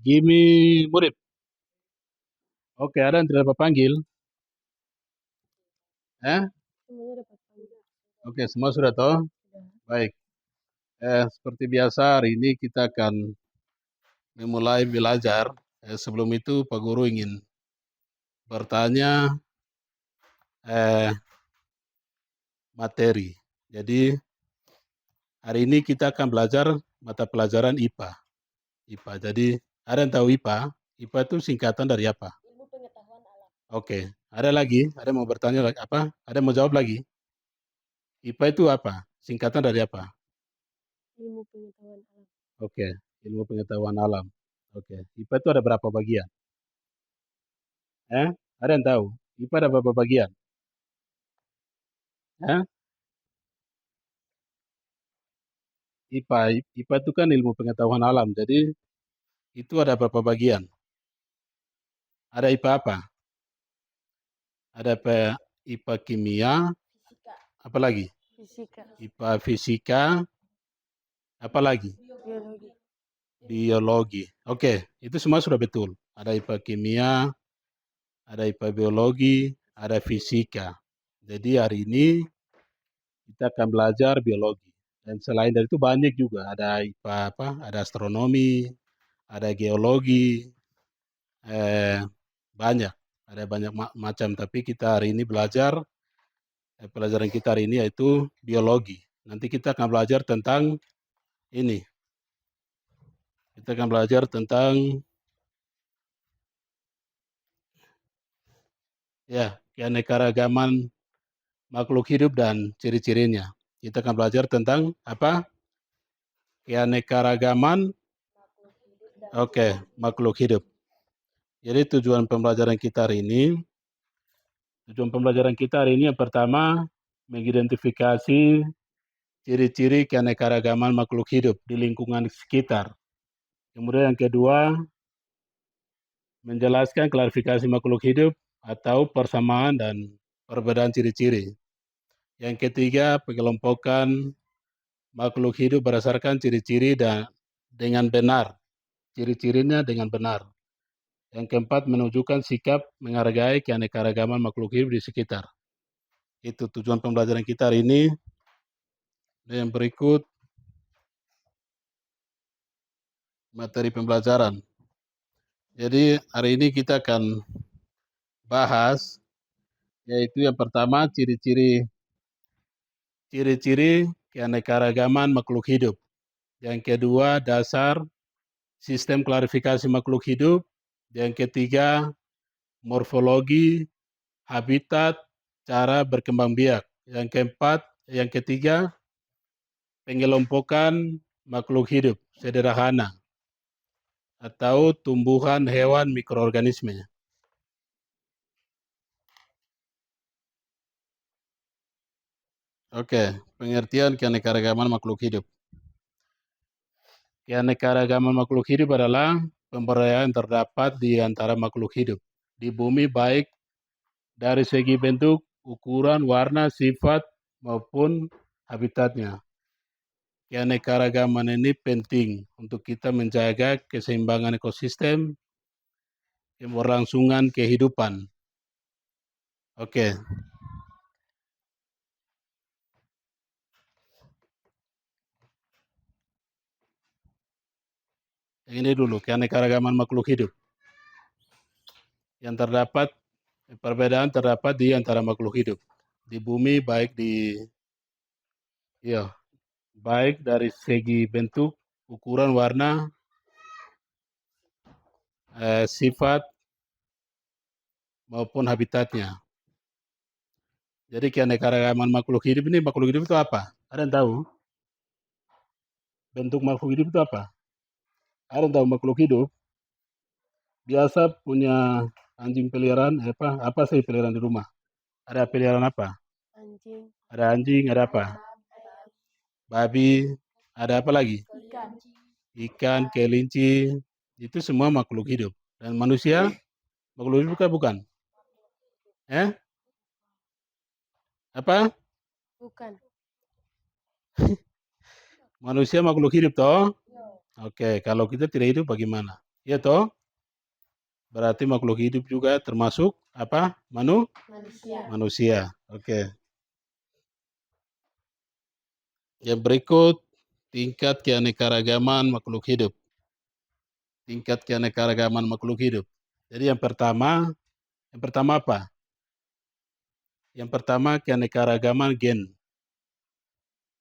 Gimi Murid. Oke, ada yang tidak dapat panggil? Semuanya dapat panggil. Oke, semua sudah tahu? Baik. Seperti biasa hari ini kita akan memulai belajar. Sebelum itu Pak Guru ingin bertanya materi. Jadi hari ini kita akan belajar mata pelajaran IPA. Jadi ada yang tahu IPA? IPA itu singkatan dari apa? Ilmu pengetahuan alam. Oke, ada lagi? Ada yang mau bertanya apa? Ada yang mau jawab lagi? IPA itu apa? Singkatan dari apa? Ilmu pengetahuan alam. Oke, ilmu pengetahuan alam. Oke, IPA itu ada berapa bagian? Ada yang tahu? IPA ada berapa bagian? IPA itu kan ilmu pengetahuan alam. Jadi itu ada berapa bagian? Ada IPA apa? Ada IPA kimia, Fisika. apa lagi? Fisika. IPA fisika, apa lagi? Biologi. Biologi. Oke, itu semua sudah betul. Ada IPA kimia, ada IPA biologi, ada fisika. Jadi hari ini kita akan belajar biologi. Dan selain dari itu banyak juga. Ada IPA apa? Ada astronomi, ada geologi, banyak. Ada banyak macam. Tapi kita hari ini belajar, pelajaran kita hari ini yaitu biologi. Nanti kita akan belajar tentang ini. Kita akan belajar tentang keanekaragaman makhluk hidup dan ciri-cirinya. Kita akan belajar tentang apa? Keanekaragaman makhluk hidup. Jadi tujuan pembelajaran kita hari ini yang pertama mengidentifikasi ciri-ciri keanekaragaman makhluk hidup di lingkungan sekitar. Kemudian yang kedua, menjelaskan klasifikasi makhluk hidup atau persamaan dan perbedaan ciri-ciri. Yang ketiga, pengelompokan makhluk hidup berdasarkan ciri-ciri dan dengan benar. Ciri-cirinya dengan benar. Yang keempat, menunjukkan sikap menghargai keanekaragaman makhluk hidup di sekitar. Itu tujuan pembelajaran kita hari ini. Dan yang berikut, materi pembelajaran. Jadi hari ini kita akan bahas, yaitu yang pertama ciri-ciri keanekaragaman makhluk hidup. Yang kedua, dasar sistem klasifikasi makhluk hidup. Yang ketiga, morfologi, habitat, cara berkembang biak. Yang ketiga, pengelompokan makhluk hidup sederhana atau tumbuhan, hewan, mikroorganisme. Oke, pengertian keanekaragaman makhluk hidup. Keanekaragaman makhluk hidup adalah pemberdayaan terdapat di antara makhluk hidup di bumi, baik dari segi bentuk, ukuran, warna, sifat, maupun habitatnya. Keanekaragaman ini penting untuk kita menjaga keseimbangan ekosistem, keberlangsungan kehidupan. Oke. Ini dulu, keanekaragaman makhluk hidup. Yang terdapat, perbedaan terdapat di antara makhluk hidup. Di bumi, baik dari segi bentuk, ukuran, warna, sifat, maupun habitatnya. Jadi keanekaragaman makhluk hidup itu apa? Ada yang tahu? Bentuk makhluk hidup itu apa? Ada yang tahu makhluk hidup? Biasa punya anjing peliharaan, apa sih peliharaan di rumah? Ada peliharaan apa? Anjing. Ada anjing, ada apa? Babi, ada apa lagi? Ikan, kelinci, itu semua makhluk hidup. Dan manusia, makhluk hidup bukan? Apa? Bukan. Manusia makhluk hidup toh? Oke, kalau kita tidak hidup bagaimana? Ya toh? Berarti makhluk hidup juga termasuk apa? Manusia. Manusia. Oke. Yang berikut tingkat keanekaragaman makhluk hidup. Tingkat keanekaragaman makhluk hidup. Jadi yang pertama apa? Yang pertama keanekaragaman gen.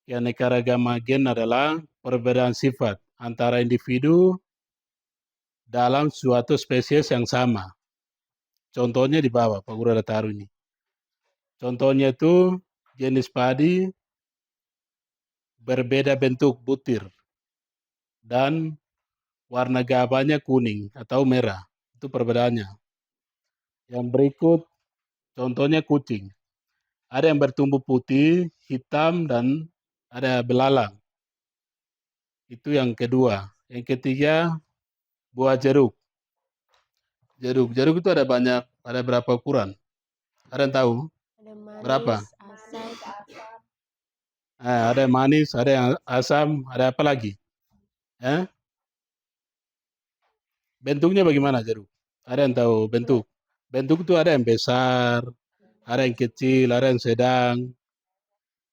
Keanekaragaman gen adalah perbedaan sifat antara individu dalam suatu spesies yang sama. Contohnya di bawah, Pak Guru ada taruh ini. Contohnya itu jenis padi berbeda bentuk butir dan warna gabahnya kuning atau merah. Itu perbedaannya. Yang berikut contohnya kucing. Ada yang bertumbuh putih, hitam, dan ada belalang. Itu yang kedua. Yang ketiga, buah jeruk. Jeruk itu ada banyak, ada berapa ukuran? Ada yang tahu? Ada manis, Berapa? asam, Ada yang manis, ada yang asam, ada apa lagi? Bentuknya bagaimana jeruk? Ada yang tahu bentuk? Bentuk itu ada yang besar, ada yang kecil, ada yang sedang.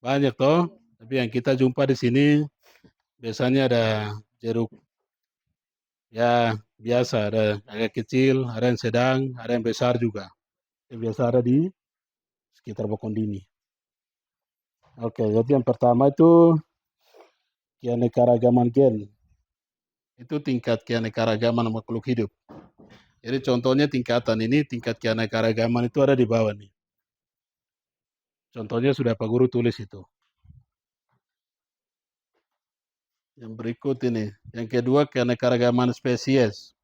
Banyak toh. Tapi yang kita jumpa di sini biasanya ada jeruk ya biasa, ada agak kecil, ada yang sedang, ada yang besar juga. Yang biasa ada di sekitar Bokondini. Oke, jadi yang pertama itu keanekaragaman gen. Itu tingkat keanekaragaman makhluk hidup. Jadi contohnya tingkatan ini, tingkat keanekaragaman itu ada di bawah nih. Contohnya sudah Pak Guru tulis itu. Yang berikut ini. Yang kedua keanekaragaman spesies.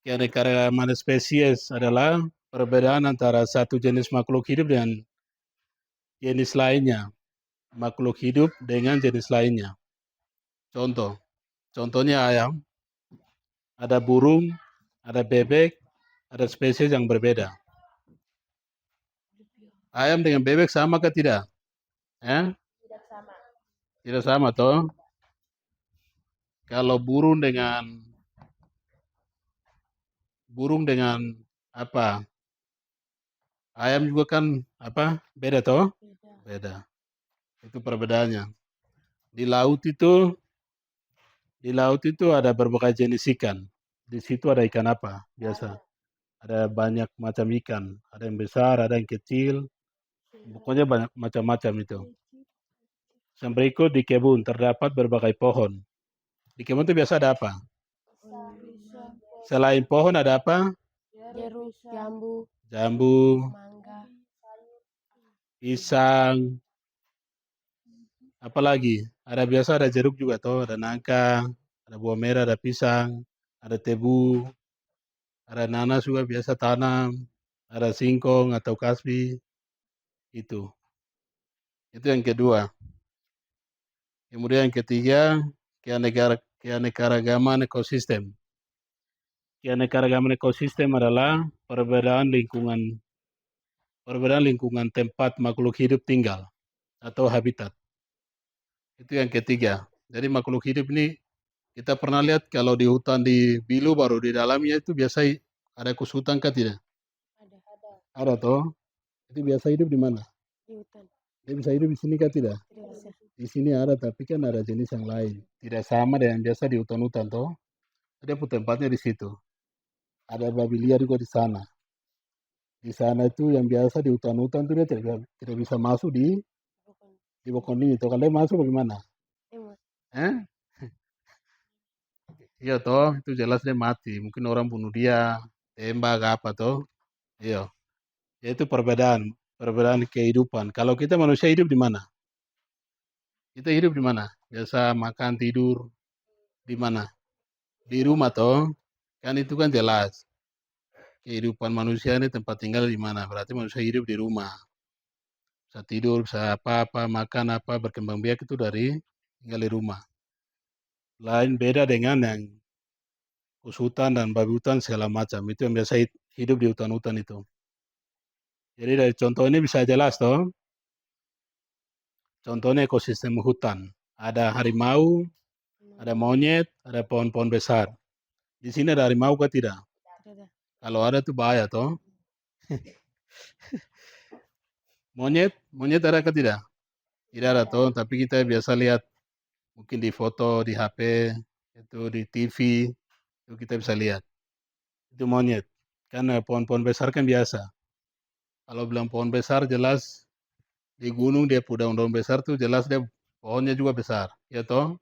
Keanekaragaman spesies adalah perbedaan antara satu jenis makhluk hidup dengan jenis lainnya. Makhluk hidup dengan jenis lainnya. Contohnya ayam, ada burung, ada bebek, ada spesies yang berbeda. Ayam dengan bebek sama ke tidak? tidak sama. Tidak sama toh. Kalau burung dengan apa? Ayam juga kan apa? Beda toh? Beda. Itu perbedaannya. Di laut itu ada berbagai jenis ikan. Di situ ada ikan apa? Biasa. Ada banyak macam ikan. Ada yang besar, ada yang kecil. Pokoknya banyak macam-macam itu. Yang berikut di kebun terdapat berbagai pohon. Di kebun itu biasa ada apa? Selain pohon ada apa? Jeruk, Jambu, mangga, pisang, apalagi? Ada biasa ada jeruk juga toh, ada nangka, ada buah merah, ada pisang, ada tebu, ada nanas juga biasa tanam, ada singkong atau kasbi. Itu. Itu yang kedua. Kemudian yang ketiga, keanekaragaman ekosistem. Keanekaragaman ekosistem adalah perbedaan lingkungan tempat makhluk hidup tinggal atau habitat. Itu yang ketiga. Jadi makhluk hidup ini kita pernah lihat kalau di hutan di Bilu baru di dalamnya itu biasa ada kus hutan kah tidak? Ada toh. Itu biasa hidup di mana? di hutan. Dia bisa hidup di sini kah tidak? Tidak bisa. Di sini ada tapi kan ada jenis yang lain. Tidak sama dengan biasa di hutan-hutan toh. Dia tempatnya di situ. Ada babi liar juga di sana. Di sana itu yang biasa di hutan-hutan itu dia tidak bisa masuk di Bokondini itu. Kalau dia masuk bagaimana? Eh? Iya toh, itu jelas dia mati. Mungkin orang bunuh dia, tembak apa toh. Iya. Itu perbedaan kehidupan. Kalau kita manusia hidup di mana? Kita hidup di mana? Biasa makan, tidur, di mana? Di rumah toh. Kan itu kan jelas. Kehidupan manusia ini tempat tinggal di mana? Berarti manusia hidup di rumah. Bisa tidur, bisa apa-apa, makan apa, berkembang biak itu dari tinggal di rumah. Lain beda dengan yang kus hutan dan babi hutan segala macam. Itu yang biasa hidup di hutan-hutan itu. Jadi dari contoh ini bisa jelas toh. Contohnya ekosistem hutan. Ada harimau, ada monyet, ada pohon-pohon besar. Di sini ada harimau kah tidak? Tidak ada. Kalau ada tuh bahaya toh. Monyet ada kah tidak? Tidak ada toh, tapi kita biasa lihat mungkin di foto, di HP, itu di TV, itu kita bisa lihat. Itu monyet. Kan pohon-pohon besar kan biasa. Kalau bilang pohon besar jelas di gunung dia daun-daun besar tuh jelas dia pohonnya juga besar. Ya toh?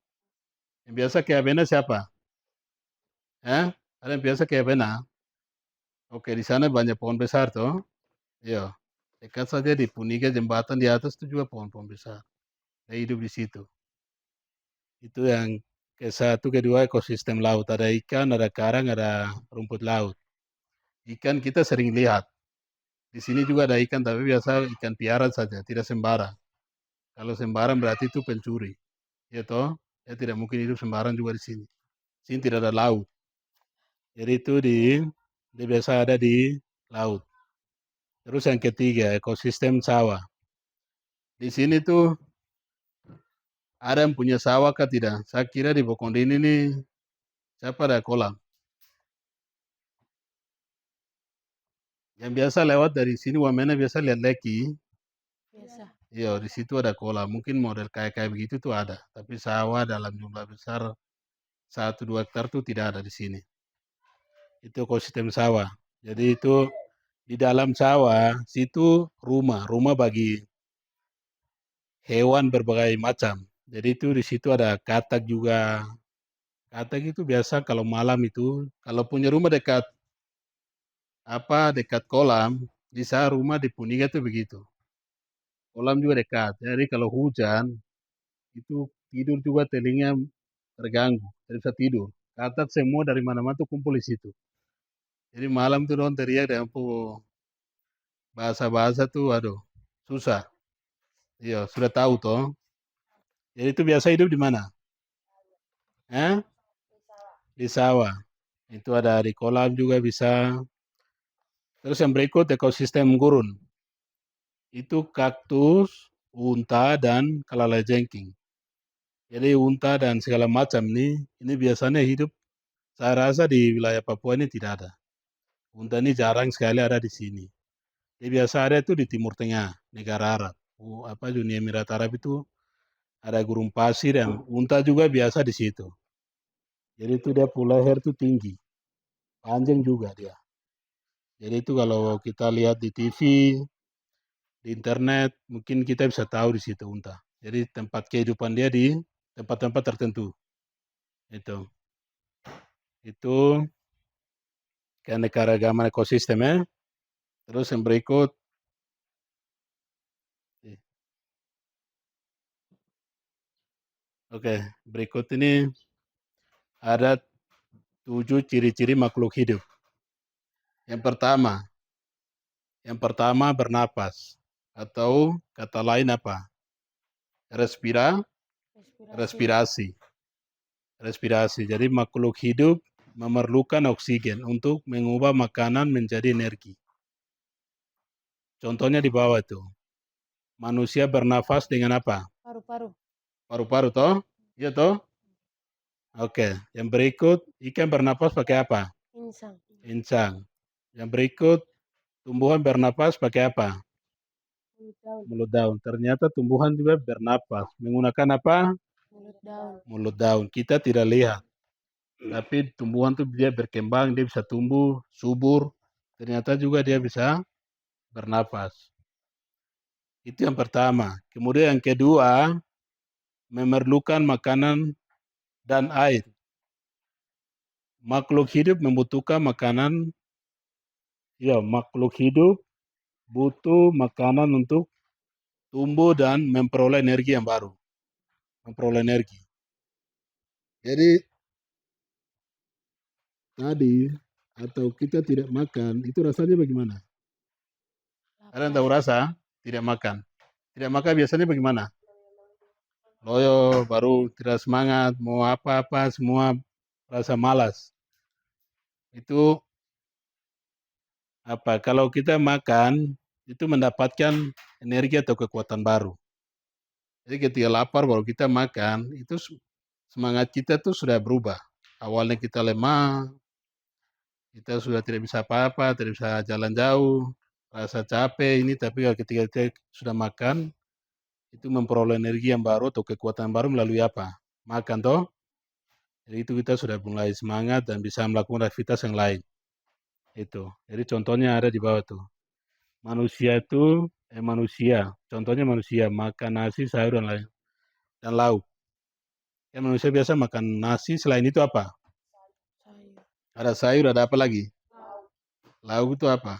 Yang biasa kayak bena siapa? Ada yang biasa kayak bena? Oke, di sana banyak pohon besar toh. Iya. Dekat saja di Puniga jembatan di atas itu juga pohon-pohon besar. Saya hidup di situ. Itu yang ke satu, kedua ekosistem laut. Ada ikan, ada karang, ada rumput laut. Ikan kita sering lihat. Di sini juga ada ikan, tapi biasa ikan piara saja, tidak sembarang. Kalau sembarang berarti itu pencuri. Ya toh? Ya tidak mungkin hidup sembarang juga di sini. Sini tidak ada laut. Jadi itu dia biasa ada di laut. Terus yang ketiga, ekosistem sawah. Di sini tuh ada yang punya sawah kah tidak? Saya kira di Bokondini nih, siapa ada kolam? Yang biasa lewat dari sini, Wamena biasa lihat leki. Biasa. Iya, di situ ada kolam. Mungkin model kayak begitu tuh ada. Tapi sawah dalam jumlah besar 1-2 hektar tuh tidak ada di sini. Itu ekosistem sawah. Jadi itu di dalam sawah, situ rumah bagi hewan berbagai macam. Jadi itu di situ ada katak juga. Katak itu biasa kalau malam itu, kalau punya rumah dekat kolam, di sana rumah di Puniga tuh begitu. Kolam juga dekat. Jadi kalau hujan, itu tidur juga telinga terganggu, tidak bisa tidur. Katak semua dari mana-mana tuh kumpul di situ. Jadi malam tuh dong teriak dengan bahasa-bahasa tuh, aduh, susah. Iya, sudah tahu toh. Jadi itu biasa hidup di mana? Eh? Di sawah. Itu ada di kolam juga bisa. Terus yang berikut ekosistem gurun. Itu kaktus, unta, dan kalalajengking. Jadi unta dan segala macam nih, ini biasanya hidup, saya rasa di wilayah Papua ini tidak ada. Unta ini jarang sekali ada di sini. Dia biasa ada itu di Timur Tengah, negara Arab. Uni Emirat Arab itu ada gurun pasir yang unta juga biasa di situ. Jadi itu dia leher itu tinggi, panjang juga dia. Jadi itu kalau kita lihat di TV, di internet, mungkin kita bisa tahu di situ unta. Jadi tempat kehidupan dia di tempat-tempat tertentu. Itu keanekaragaman ekosistem ya. Terus yang berikut, oke, berikut ini ada 7 ciri-ciri makhluk hidup. Yang pertama bernapas atau kata lain apa? Respirasi. Respirasi. Jadi makhluk hidup memerlukan oksigen untuk mengubah makanan menjadi energi. Contohnya di bawah itu. Manusia bernafas dengan apa? Paru-paru. Paru-paru toh? Iya toh? Oke, yang berikut ikan bernapas pakai apa? Insang. Insang. Yang berikut tumbuhan bernapas pakai apa? Mulut daun. Mulut daun. Ternyata tumbuhan juga bernapas menggunakan apa? Mulut daun. Mulut daun. Kita tidak lihat. Tapi tumbuhan tuh dia berkembang, dia bisa tumbuh, subur. Ternyata juga dia bisa bernapas. Itu yang pertama. Kemudian yang kedua, memerlukan makanan dan air. Makhluk hidup membutuhkan makanan, ya makhluk hidup butuh makanan untuk tumbuh dan memperoleh energi yang baru. Memperoleh energi. Jadi tadi atau kita tidak makan, itu rasanya bagaimana? Ada yang tahu rasa? Tidak makan. Tidak makan biasanya bagaimana? Loyo, baru tidak semangat, mau apa-apa, semua rasa malas. Itu apa? Kalau kita makan, itu mendapatkan energi atau kekuatan baru. Jadi ketika lapar baru kita makan, itu semangat kita tuh sudah berubah. Awalnya kita lemah, kita sudah tidak bisa apa-apa, tidak bisa jalan jauh, rasa capek ini, tapi ketika kita sudah makan, itu memperoleh energi yang baru atau kekuatan baru melalui apa? Makan toh. Jadi itu kita sudah mulai semangat dan bisa melakukan aktivitas yang lain. Itu. Jadi contohnya ada di bawah tuh. Manusia, contohnya manusia makan nasi, sayur dan lain dan lauk. Ya manusia biasa makan nasi, selain itu apa? Sayur. Ada sayur, ada apa lagi? Lauk itu apa?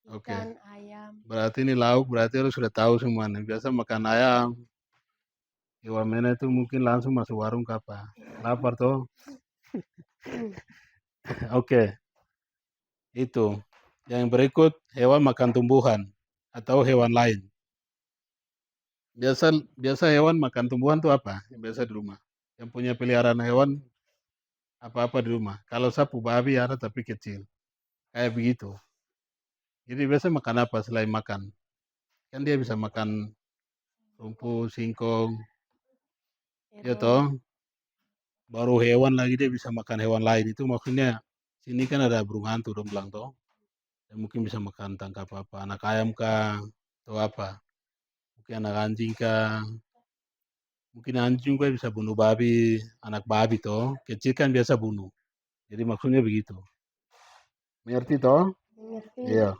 Oke. Ikan, ayam. Berarti ini lauk, berarti lu sudah tahu semua nih. Biasa makan ayam, hewan mana itu mungkin langsung masuk warung apa? Lapar tuh. Oke, itu. Yang berikut hewan makan tumbuhan atau hewan lain. Biasa biasa hewan makan tumbuhan tuh apa? Yang biasa di rumah. Yang punya peliharaan hewan apa-apa di rumah. Kalau sapu babi ada tapi kecil. Kayak begitu. Jadi biasa makan apa selain makan? Kan dia bisa makan rumput, singkong, ya Terong. toh. Baru hewan lagi dia bisa makan hewan lain. Itu maksudnya sini kan ada burung hantu dong bilang toh. Dan mungkin bisa makan tangkap apa, anak ayam kah, atau apa. Mungkin anak anjing kah. Mungkin anjing juga bisa bunuh babi, anak babi toh. Kecil kan biasa bunuh. Jadi maksudnya begitu. Mengerti toh? Mengerti. Iya.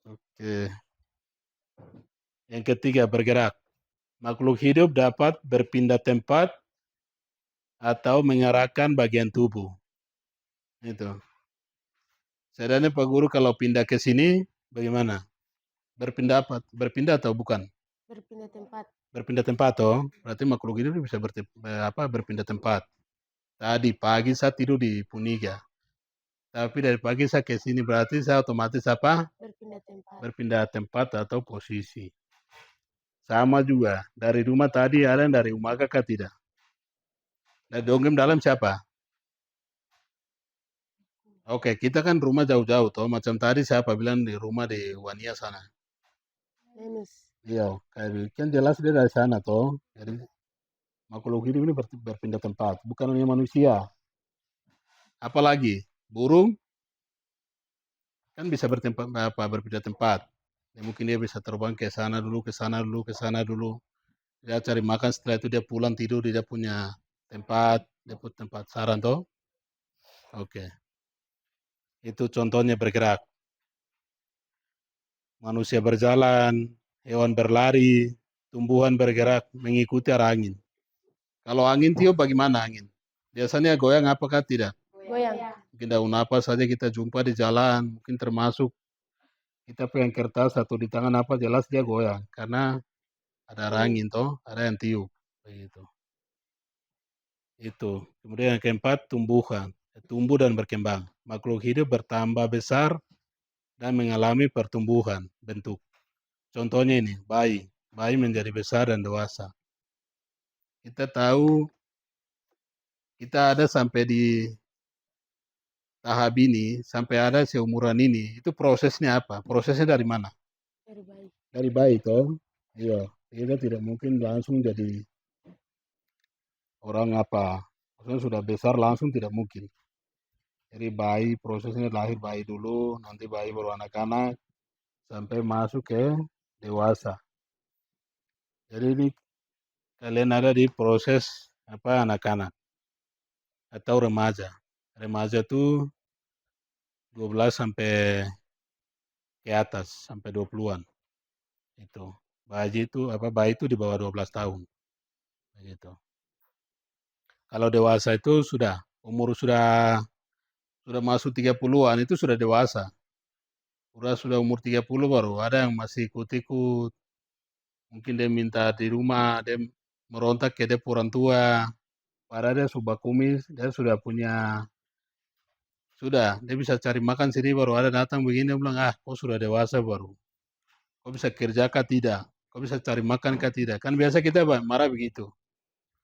Oke. Yang ketiga, bergerak. Makhluk hidup dapat berpindah tempat atau mengarahkan bagian tubuh. Itu. Sebenarnya Pak Guru kalau pindah ke sini, bagaimana? Berpindah apa? Berpindah atau bukan? Berpindah tempat. Berpindah tempat toh. Berarti makhluk hidup bisa berpindah tempat. Tadi pagi saya tidur di Puniga. Tapi dari pagi saya ke sini berarti saya otomatis apa? Berpindah tempat. Berpindah tempat atau posisi. Sama juga. Dari rumah tadi ada yang dari Umaga kah tidak? Dari dongeng dalam siapa? Oke, kita kan rumah jauh-jauh toh. Macam tadi siapa bilang di rumah di Wania sana. Venus. Iya, kayak gitu. Kan jelas dia dari sana toh. Jadi makhluk hidup ini berpindah tempat, bukan hanya manusia. Apalagi burung kan bisa berpindah tempat. Ya, mungkin dia bisa terbang ke sana dulu, ke sana dulu, ke sana dulu. Dia cari makan, setelah itu dia pulang tidur di dia punya tempat, dia punya tempat sarang toh. Oke, itu contohnya bergerak. Manusia berjalan, hewan berlari, tumbuhan bergerak mengikuti arah angin. Kalau angin tiup bagaimana angin? Biasanya goyang apakah tidak? Goyang. Mungkin daun apa saja kita jumpa di jalan, mungkin termasuk kita pegang kertas atau di tangan apa jelas dia goyang karena ada arah angin toh, ada yang tiup begitu. Itu. Kemudian yang keempat, tumbuhan. Tumbuh dan berkembang. Makhluk hidup bertambah besar dan mengalami pertumbuhan bentuk. Contohnya ini, bayi. Bayi menjadi besar dan dewasa. Kita tahu kita ada sampai di tahap ini, sampai ada seumuran ini, itu prosesnya apa? Prosesnya dari mana? Dari bayi. Dari bayi toh. Iya, kita tidak mungkin langsung jadi orang apa. Maksudnya sudah besar langsung tidak mungkin. Jadi bayi prosesnya lahir bayi dulu, nanti bayi baru anak-anak, sampai masuk ke dewasa. Jadi ini kalian ada di proses apa anak-anak atau remaja. Remaja itu 12 sampai ke atas, sampai 20-an. Itu. Bayi itu di bawah 12 tahun. Begitu. Kalau dewasa itu sudah umur sudah masuk 30-an itu sudah dewasa. Sudah umur 30 baru ada yang masih ikut-ikut. Mungkin dia minta di rumah, dia merontak ke dia orang tua. Padahal dia subah kumis, dia sudah punya, sudah, dia bisa cari makan sendiri baru ada datang begini, dia bilang, ah, kau sudah dewasa baru. Kau bisa kerja kah tidak? Kau bisa cari makan kah tidak? Kan biasa kita marah begitu.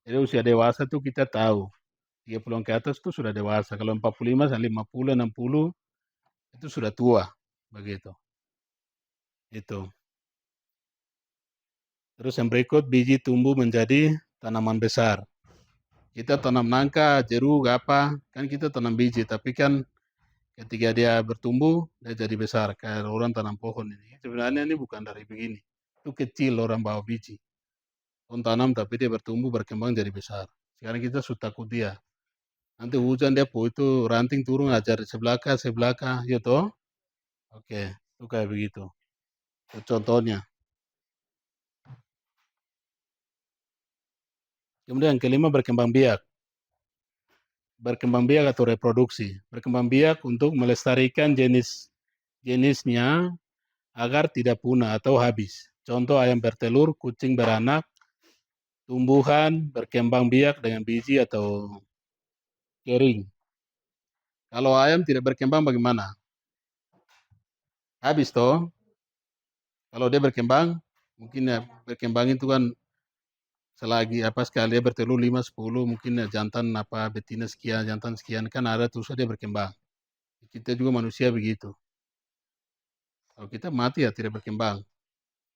Jadi usia dewasa tuh kita tahu. 30 ke atas itu sudah dewasa. Kalau 45 sampai 50, 60 itu sudah tua. Begitu. Itu. Terus yang berikut, biji tumbuh menjadi tanaman besar. Kita tanam nangka, jeruk, apa, kan kita tanam biji, tapi kan ketika dia bertumbuh, dia jadi besar. Kayak orang tanam pohon ini. Sebenarnya ini bukan dari begini. Itu kecil orang bawa biji. Orang tanam tapi dia bertumbuh, berkembang jadi besar. Sekarang kita sudah takut dia. Nanti hujan dia itu ranting turun ajar sebelah kah, ya toh? Oke, itu kayak begitu. Itu contohnya. Kemudian yang kelima berkembang biak. Berkembang biak atau reproduksi. Berkembang biak untuk melestarikan jenisnya agar tidak punah atau habis. Contoh ayam bertelur, kucing beranak, tumbuhan berkembang biak dengan biji atau kering. Kalau ayam tidak berkembang bagaimana? Habis toh. Kalau dia berkembang, mungkin ya berkembang itu kan selagi apa sekali dia bertelur 5, 10, mungkin ya jantan apa betina sekian, jantan sekian kan ada terus dia berkembang. Kita juga manusia begitu. Kalau kita mati ya tidak berkembang.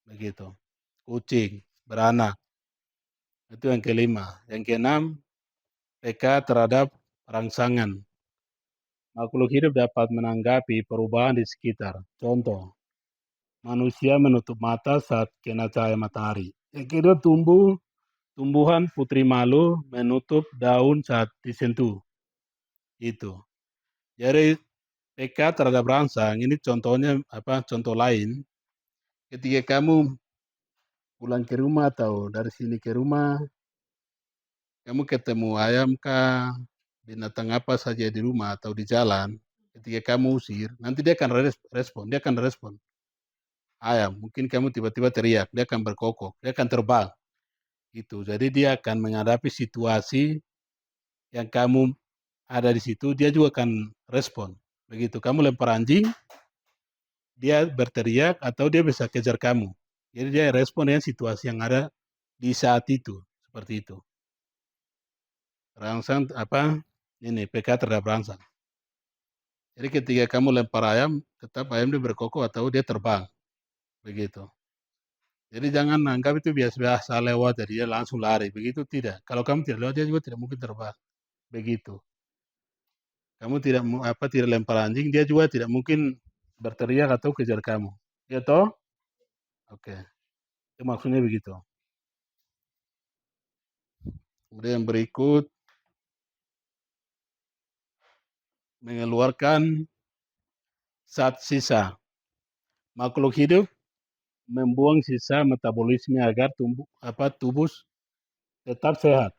Begitu. Kucing beranak. Itu yang kelima. Yang keenam, peka terhadap rangsangan. Makhluk hidup dapat menanggapi perubahan di sekitar. Contoh, manusia menutup mata saat kena cahaya matahari. Yang kedua, tumbuhan putri malu menutup daun saat disentuh. Itu. Jadi peka terhadap rangsang ini contohnya apa? Contoh lain. Ketika kamu pulang ke rumah atau dari sini ke rumah, kamu ketemu ayam kah, binatang apa saja di rumah atau di jalan, ketika kamu usir, nanti dia akan respon. Ayam, mungkin kamu tiba-tiba teriak, dia akan berkokok, dia akan terbang. Itu. Jadi dia akan menghadapi situasi yang kamu ada di situ, dia juga akan respon. Begitu. Kamu lempar anjing, dia berteriak atau dia bisa kejar kamu. Jadi dia respon dengan situasi yang ada di saat itu. Seperti itu. Rangsang apa? Ini PK terhadap rangsang. Jadi ketika kamu lempar ayam, tetap ayam dia berkokok atau dia terbang. Begitu. Jadi jangan anggap itu biasa-biasa lewat, jadi dia langsung lari. Begitu tidak. Kalau kamu tidak lewat, dia juga tidak mungkin terbang. Begitu. Kamu tidak lempar anjing, dia juga tidak mungkin berteriak atau kejar kamu. Ya toh? Oke. Itu maksudnya begitu. Kemudian berikut mengeluarkan zat sisa. Makhluk hidup membuang sisa metabolisme agar tubuh tetap sehat.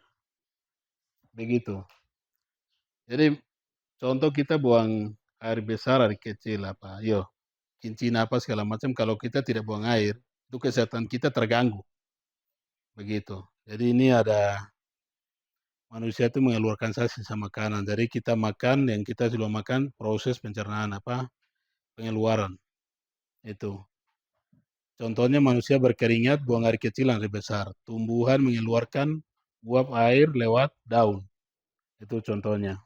Begitu. Jadi contoh kita buang air besar, air kecil apa, yo, kincin apa segala macam. Kalau kita tidak buang air, itu kesehatan kita terganggu. Begitu. Jadi ini ada manusia itu mengeluarkan sisa makanan. Jadi kita makan, yang kita sudah makan, proses pencernaan apa, pengeluaran. Itu. Contohnya manusia berkeringat, buang air kecil, air besar. Tumbuhan mengeluarkan uap air lewat daun. Itu contohnya.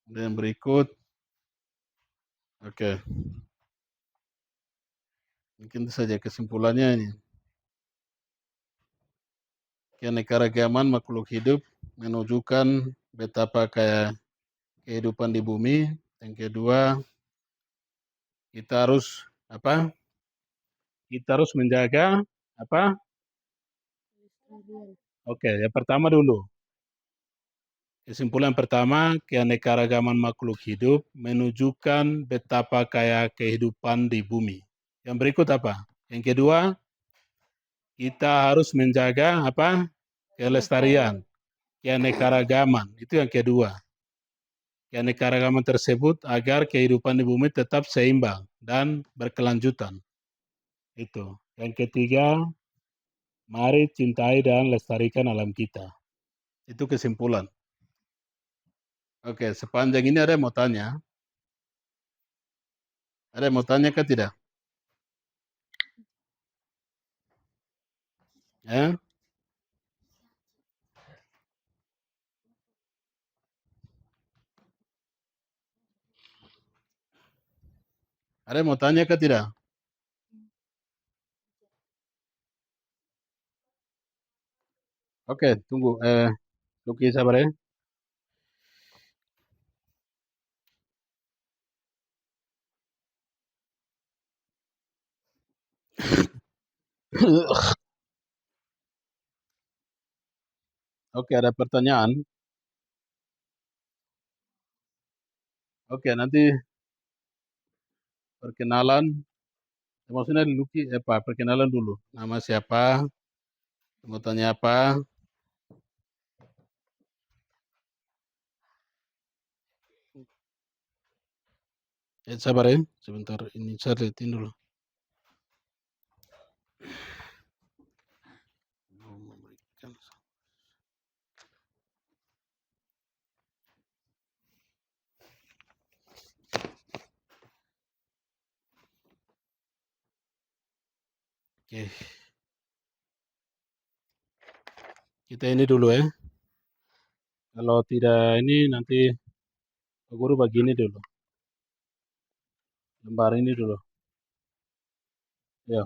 Dan berikut, oke. Mungkin itu saja kesimpulannya ini. Keanekaragaman makhluk hidup menunjukkan betapa kaya kehidupan di bumi. Yang kedua, kita harus apa? Kita harus menjaga apa? Pelestarian. Oke, yang pertama dulu. Kesimpulan pertama, keanekaragaman makhluk hidup menunjukkan betapa kaya kehidupan di bumi. Yang berikut apa? Yang kedua, kita harus menjaga apa? Kelestarian, keanekaragaman. Itu yang kedua. Keanekaragaman tersebut agar kehidupan di bumi tetap seimbang dan berkelanjutan. Itu. Yang ketiga, mari cintai dan lestarikan alam kita. Itu kesimpulan. Oke, sepanjang ini ada yang mau tanya? Ada yang mau tanya kah tidak? Ya? Ada yang mau tanya kah tidak? Oke, tunggu. Luki, sabar ya. Oke, ada pertanyaan. Oke, nanti perkenalan. Maksudnya Luki, Pak, perkenalan dulu. Nama siapa? Mau tanya apa? Sabar ya. Sebentar, ini saya lihatin dulu. Mau memberikan. Oke. Kita ini dulu ya. Kalau tidak ini nanti Pak Guru bagi ini dulu. Lembar ini dulu. Ya,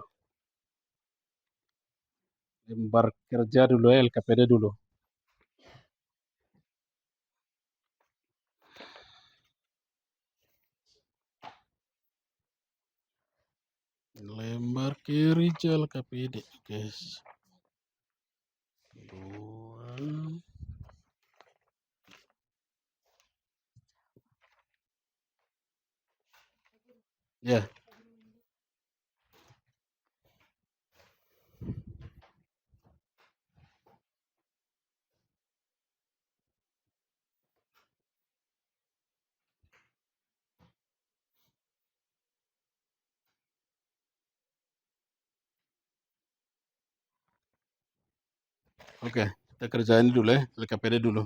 lembar kerja dulu ya, LKPD dulu. Lembar kerja LKPD, guys. Dua. Ya. Oke, kita kerjain dulu ya, LKPD dulu.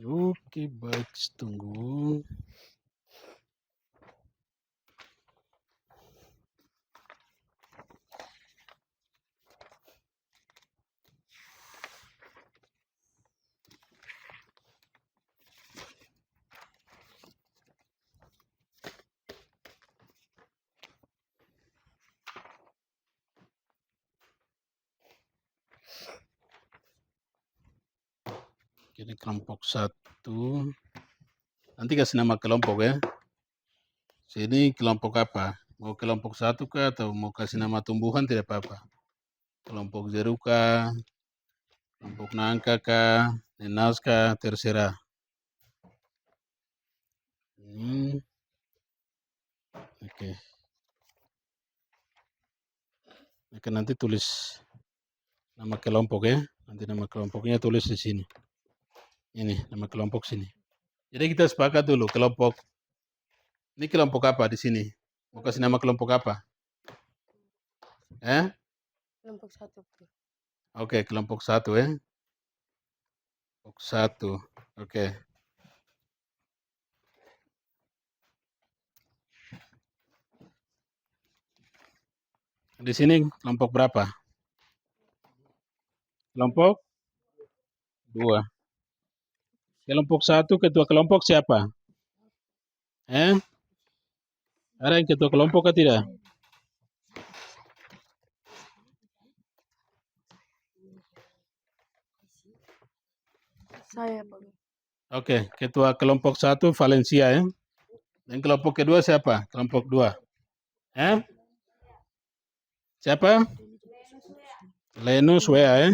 Oke, baik, tunggu. Jadi kelompok 1. Nanti kasih nama kelompok ya. Sini kelompok apa? Mau kelompok 1 kah atau mau kasih nama tumbuhan tidak apa-apa. Kelompok jeru kah, kelompok nangka kah, nenas kah, terserah. Oke. Oke, nanti tulis nama kelompok ya. Nanti nama kelompoknya tulis di sini. Ini nama kelompok sini. Jadi kita sepakat dulu kelompok. Ini kelompok apa di sini? Mau kasih nama kelompok apa? Kelompok 1. Oke, kelompok 1 ya. Kelompok 1. Oke. Di sini kelompok berapa? Kelompok 2. Kelompok 1 ketua kelompok siapa? Ada yang ketua kelompok atau tidak? Saya, Pak. Oke, ketua kelompok 1 Valencia ya. Dan kelompok kedua siapa? Kelompok 2. Siapa? Lenus WA ya.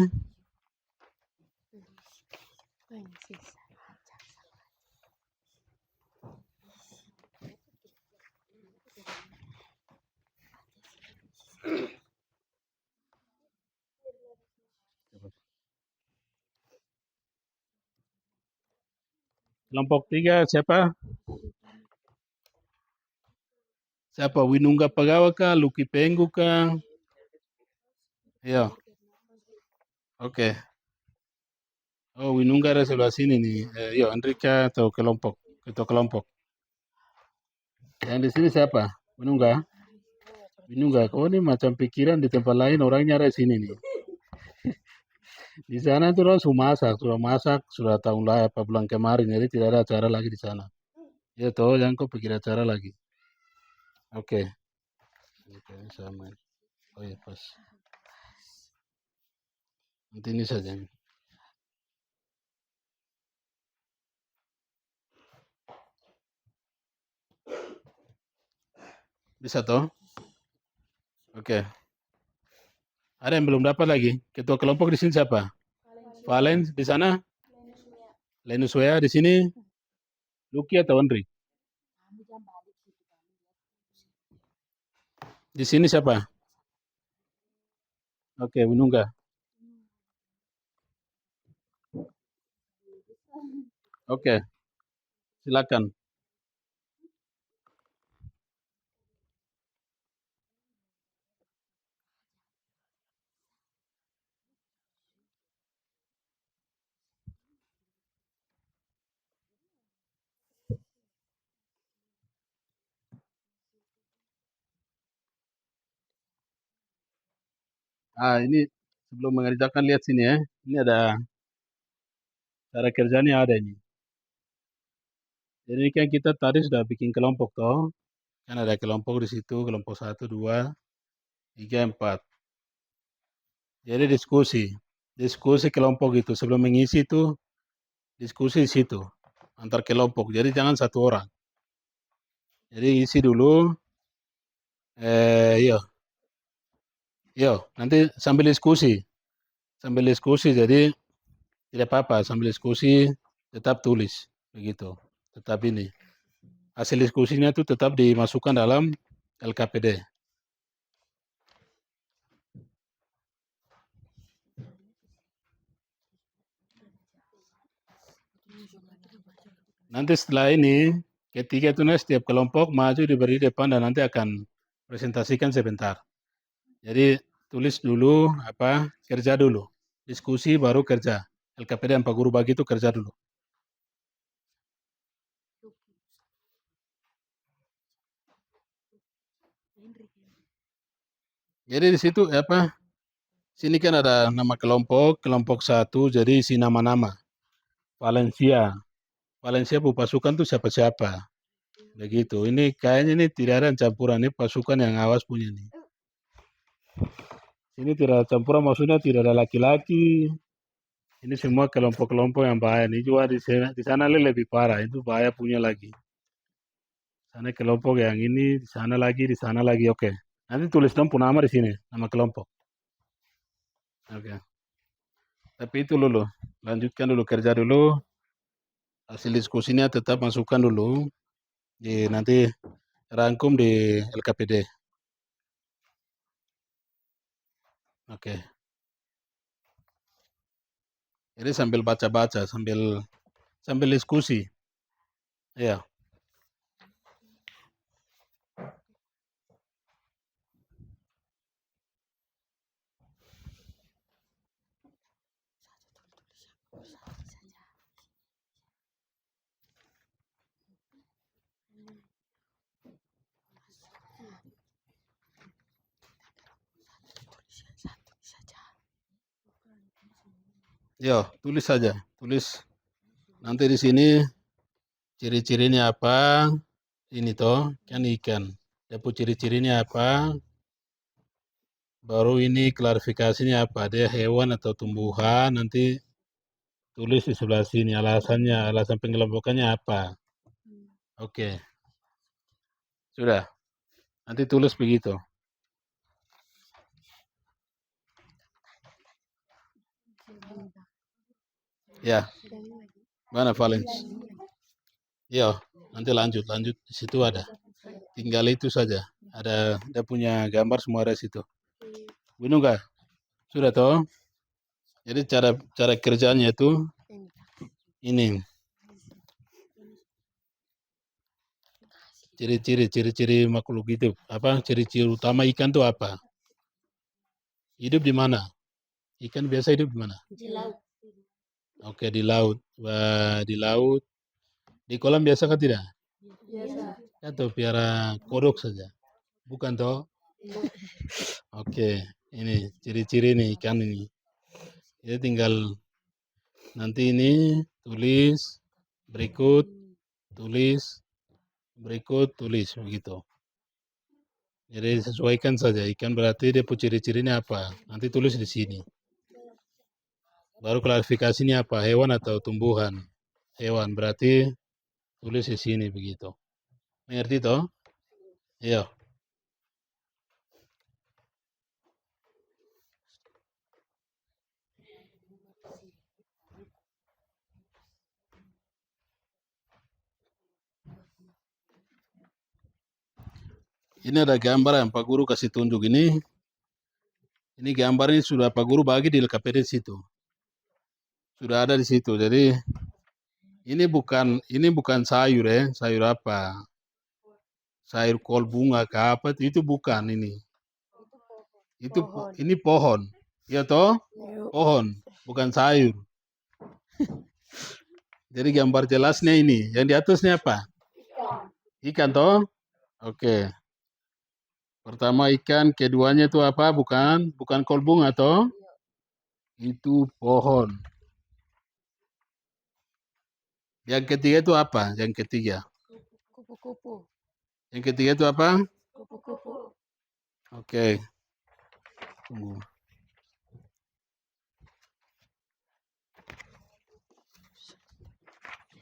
Kelompok 3 siapa? Siapa? Winungga Pagawa kah? Luki Penggu kah? Iya. Oke. Oh, Winungga ada sebelah sini nih. Iya, Andrika atau kelompok, ketua kelompok. Yang di sini siapa? Winungga? Winungga, kau ini macam pikiran di tempat lain orangnya ada di sini nih. Di sana tuh orang sudah masak, sudah tahun lah apa bulan kemarin, jadi tidak ada acara lagi di sana. Ya toh, jangan kau pikir acara lagi. Oke. Oke, sama. Oh ya pas. Nanti ini saja. Bisa toh? Oke. Ada yang belum dapat lagi? Ketua kelompok di sini siapa? Valen di sana? Lenus Wea di sini? Luki atau Andri? Di sini siapa? Oke, Bunungga. Oke, silakan. Ini sebelum mengerjakan lihat sini ya. Ini ada cara kerjanya ada ini. Jadi kan kita tadi sudah bikin kelompok toh. Kan ada kelompok di situ, kelompok 1, 2, 3, 4. Jadi diskusi. Diskusi kelompok itu. Sebelum mengisi itu, diskusi di situ. Antar kelompok. Jadi jangan satu orang. Jadi isi dulu. Iya. Iya, nanti sambil diskusi. Sambil diskusi, jadi tidak apa-apa. Sambil diskusi, tetap tulis. Begitu. Tetap ini. Hasil diskusinya itu tetap dimasukkan dalam LKPD. Nanti setelah ini, ketiga itu setiap kelompok maju diberi depan dan nanti akan presentasikan sebentar. Jadi tulis dulu apa kerja dulu, diskusi baru kerja. LKPD dan Pak Guru bagi itu kerja dulu. Jadi di situ apa? Sini kan ada nama kelompok, kelompok 1, jadi isi nama-nama. Valencia, Valencia pasukan tuh siapa-siapa. Begitu. Ini kayaknya ini tidak ada campuran, ini pasukan yang awas punya nih. Ini tidak campuran maksudnya tidak ada laki-laki. Ini semua kelompok-kelompok yang bahaya. Ini juga di sana lebih parah. Itu bahaya punya lagi. Sana kelompok yang ini, di sana lagi. Oke. Nanti tulis dong nama di sini, nama kelompok. Oke. Tapi itu dulu, lanjutkan dulu kerja dulu. Hasil diskusinya tetap masukkan dulu. Nanti rangkum di LKPD. Oke. Jadi sambil baca-baca, sambil diskusi. Iya. Yo, tulis saja. Tulis. Nanti di sini ciri-cirinya apa? Ini toh, kan ikan. Dia ciri-cirinya apa? Baru ini klarifikasinya apa? Dia hewan atau tumbuhan? Nanti tulis di sebelah sini alasannya, alasan pengelompokannya apa? Oke. Sudah. Nanti tulis begitu. Ya. Mana Valens? Iya, nanti lanjut. Di situ ada. Tinggal itu saja. Ada dia punya gambar semua ada di situ. Bunuh enggak? Sudah toh? Jadi cara kerjanya itu ini. Ciri-ciri makhluk hidup. Apa? Ciri-ciri utama ikan itu apa? Hidup di mana? Ikan biasa hidup di mana? Di laut. Oke, di laut. Wah, di laut. Di kolam biasa kan tidak? Biasa. Atau piara kodok saja? Bukan toh? Oke, ini ciri-ciri nih ikan ini. Jadi tinggal nanti ini tulis berikut, tulis berikut, tulis begitu. Jadi sesuaikan saja ikan berarti dia punya ciri-cirinya apa. Nanti tulis di sini. Baru klasifikasinya apa, hewan atau tumbuhan. Hewan berarti tulis di sini begitu. Mengerti toh? Iya. Ini ada gambar yang Pak Guru kasih tunjuk ini. Ini gambar ini sudah Pak Guru bagi di LKPD situ. Sudah ada di situ. Jadi ini bukan sayur ya, sayur apa? Sayur kol bunga ke apa? Itu bukan ini. Itu Pohon. ini pohon. Ya toh? Yuk. Pohon, bukan sayur. Jadi gambar jelasnya ini. Yang di atasnya apa? Ikan toh? Oke. Pertama ikan, keduanya itu apa? Bukan kol bunga toh? Itu pohon. Yang ketiga itu apa? Yang ketiga. Kupu-kupu. Yang ketiga itu apa? Kupu-kupu. Oke. Tunggu.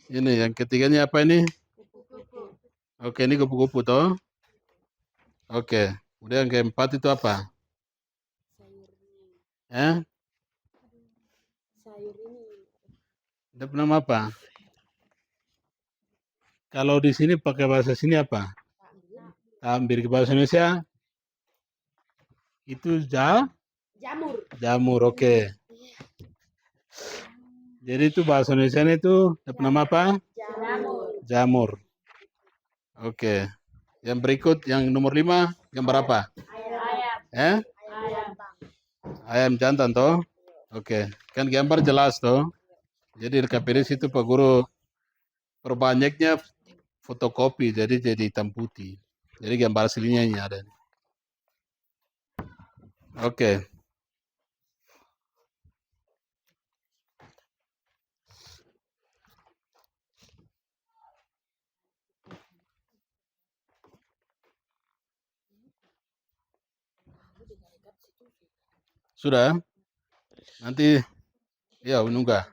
Ini yang ketiganya apa ini? Kupu-kupu. Oke, ini kupu-kupu toh. Oke. Udah yang keempat itu apa? Sayur ini. Eh? Sayur ini. Ada nama apa? Kalau di sini pakai bahasa sini apa? Hampir ke bahasa Indonesia itu Jamur. jamur. Oke. Jadi itu bahasa Indonesia itu nama apa? Jamur. Jamur. Oke. Yang berikut yang nomor 5 gambar apa? Ayam. Eh? Ayam. Ayam jantan toh? Oke. Kan gambar jelas toh? Jadi RKPD situ Pak Guru perbanyaknya fotokopi jadi hitam putih. Jadi gambar aslinya ini ada. Oke. Sudah? Nanti ya unggah.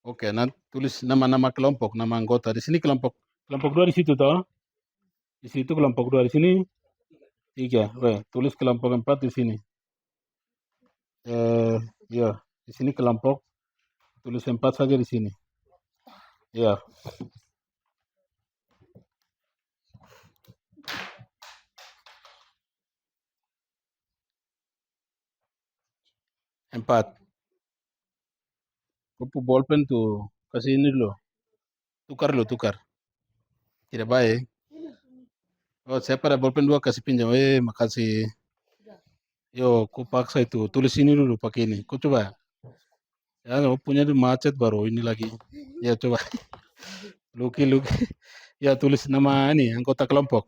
Oke, nanti tulis nama-nama kelompok, nama anggota. Di sini kelompok kelompok 2 di situ toh? Di situ kelompok 2 di sini 3. Oke, tulis kelompok 4 di sini. Ya, di sini kelompok tulis 4 saja di sini. Ya. Empat. Kupu bolpen tuh kasih ini dulu. Tukar dulu, tukar. Tidak baik. Oh, saya pada bolpen 2 kasih pinjam. Makasih. Yo, ku paksa itu. Tulis ini dulu pakai ini. Kau coba. Ya, kau punya itu macet baru ini lagi. Ya, coba. Luki, Luki. Ya, tulis nama ini, anggota kelompok.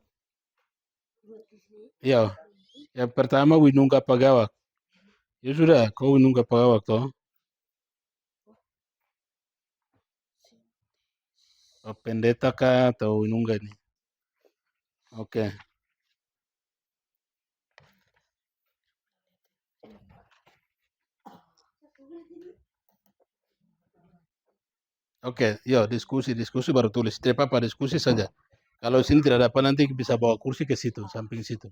Ya, yang pertama Winungga Pagawak. Ya sudah, kau Winungga Pagawak toh. Oh, pendeta kah atau Winungga ini? Oke. Oke, yo diskusi baru tulis. Tidak apa-apa, diskusi saja. Kalau sini tidak ada apa nanti bisa bawa kursi ke situ, samping situ.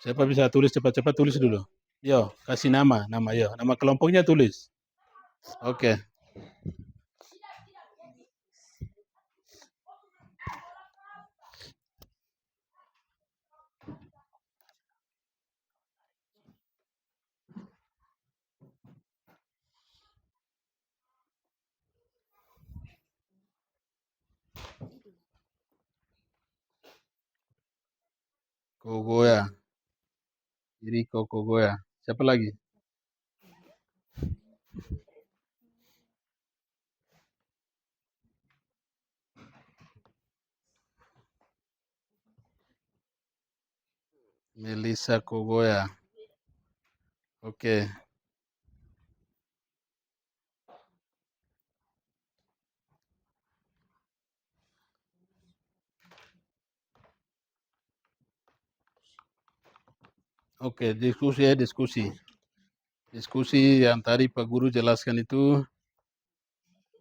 Siapa bisa tulis cepat-cepat tulis dulu. Yo, kasih nama yo. Nama kelompoknya tulis. Oke. Kogoya. Iriko Kogoya. Siapa lagi? Melissa Kogoya. Oke. Oke, diskusi ya, diskusi. Diskusi yang tadi Pak Guru jelaskan itu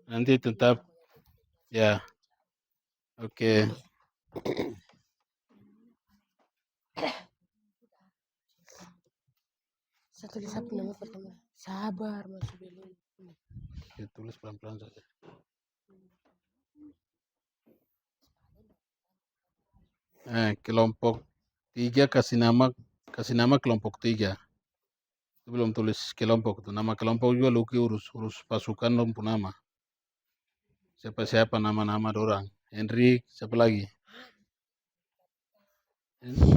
nanti tetap ya. Oke. Saya tulis apa nama pertama? Sabar, Mas Belum. Oke, tulis pelan-pelan saja. Kelompok 3 kasih nama kelompok 3. Itu belum tulis kelompok itu. Nama kelompok juga Luki urus pasukan nomor nama. Siapa nama-nama dorang. Hendrik, siapa lagi?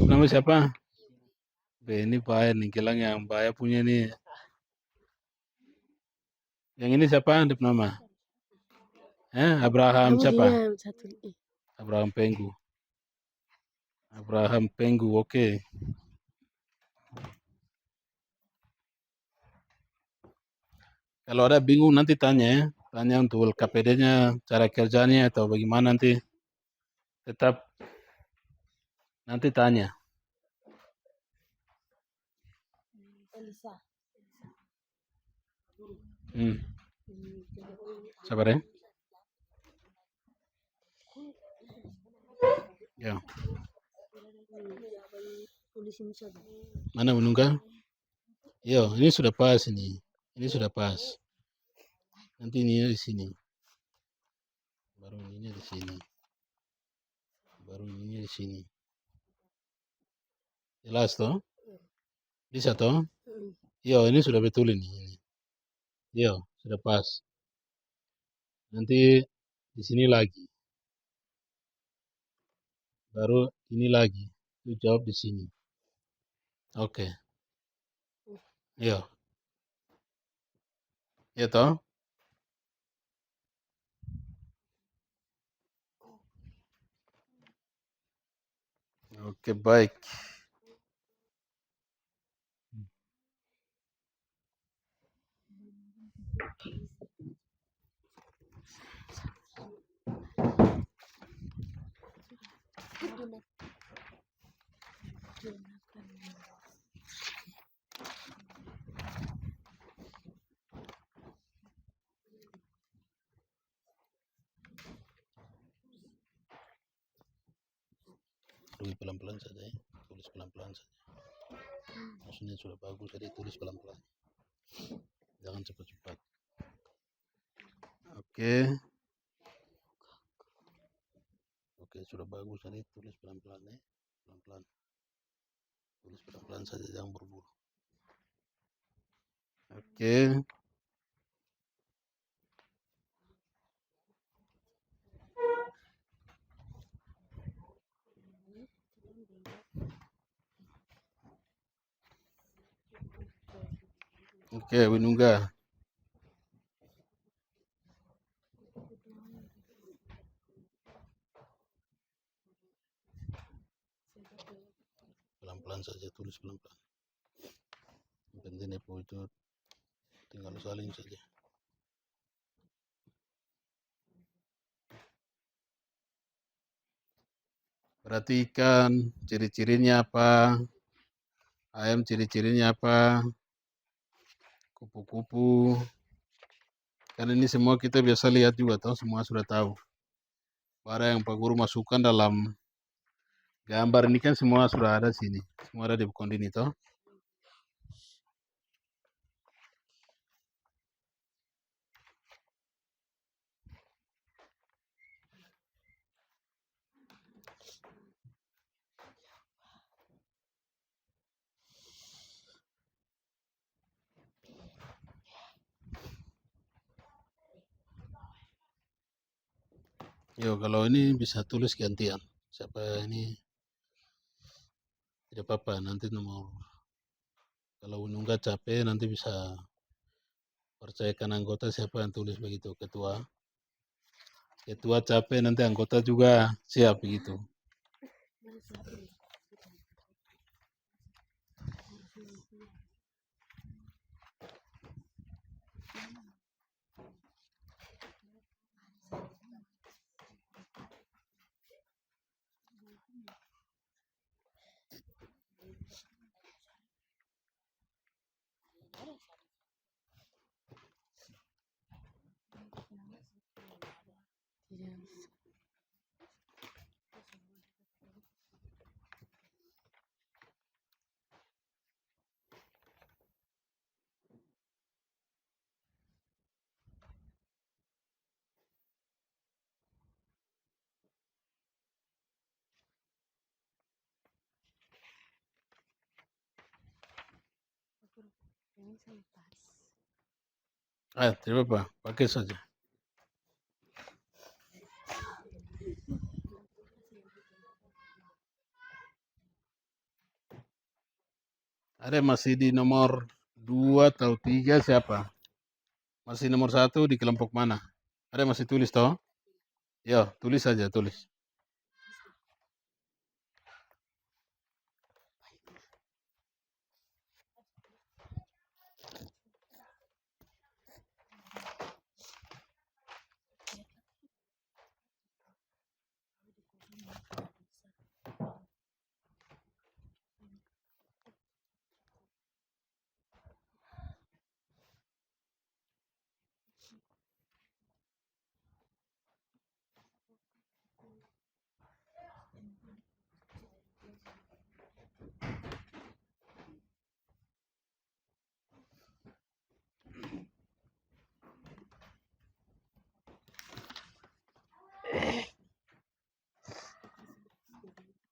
Nama siapa? Ini Paya nih, Gilang yang Paya punya nih. Yang ini siapa? Nama? Abraham siapa? Abraham Penggu. Abraham Penggu, oke. Kalau ada bingung nanti tanya ya. Tanya untuk KPD-nya, cara kerjanya atau bagaimana nanti. Tetap nanti tanya. Elisa. Sabar ya. Ya. Mana menunggu? Yo, ini sudah pas ini. Ini sudah pas. Nanti ini di sini. Baru ini di sini. Baru ini di sini. Jelas toh? Bisa toh? Yo, ini sudah betul ini. Yo, sudah pas. Nanti di sini lagi. Baru ini lagi. Lu jawab di sini. Oke. Yo. Ya toh? Oke, baik. Tulis pelan-pelan saja ya. Tulis pelan-pelan saja. Maksudnya sudah bagus, jadi tulis pelan-pelan. Jangan cepat-cepat. Oke. Oke, sudah bagus, jadi tulis pelan-pelan ya. Pelan-pelan. Tulis pelan-pelan saja, jangan buru-buru. Oke. Oke, Winungga. Pelan-pelan saja, tulis pelan-pelan. Yang penting Depo itu tinggal salin saja. Perhatikan ciri-cirinya apa. Ayam ciri-cirinya apa. Kupu-kupu. Kan ini semua kita biasa lihat juga, tahu semua sudah tahu. Barang yang Pak Guru masukkan dalam gambar ini kan semua sudah ada sini. Semua ada di buku ini toh. Yo, kalau ini bisa tulis gantian. Siapa ini tidak apa-apa, nanti nomor. Kalau nunggak capek nanti bisa percayakan anggota siapa yang tulis begitu, ketua. Ketua capek nanti anggota juga siap begitu. Ini saya pas. Tidak apa, pakai saja. Ada masih di nomor 2 atau 3 siapa? Masih nomor 1 di kelompok mana? Ada masih tulis toh? Ya, tulis saja, tulis.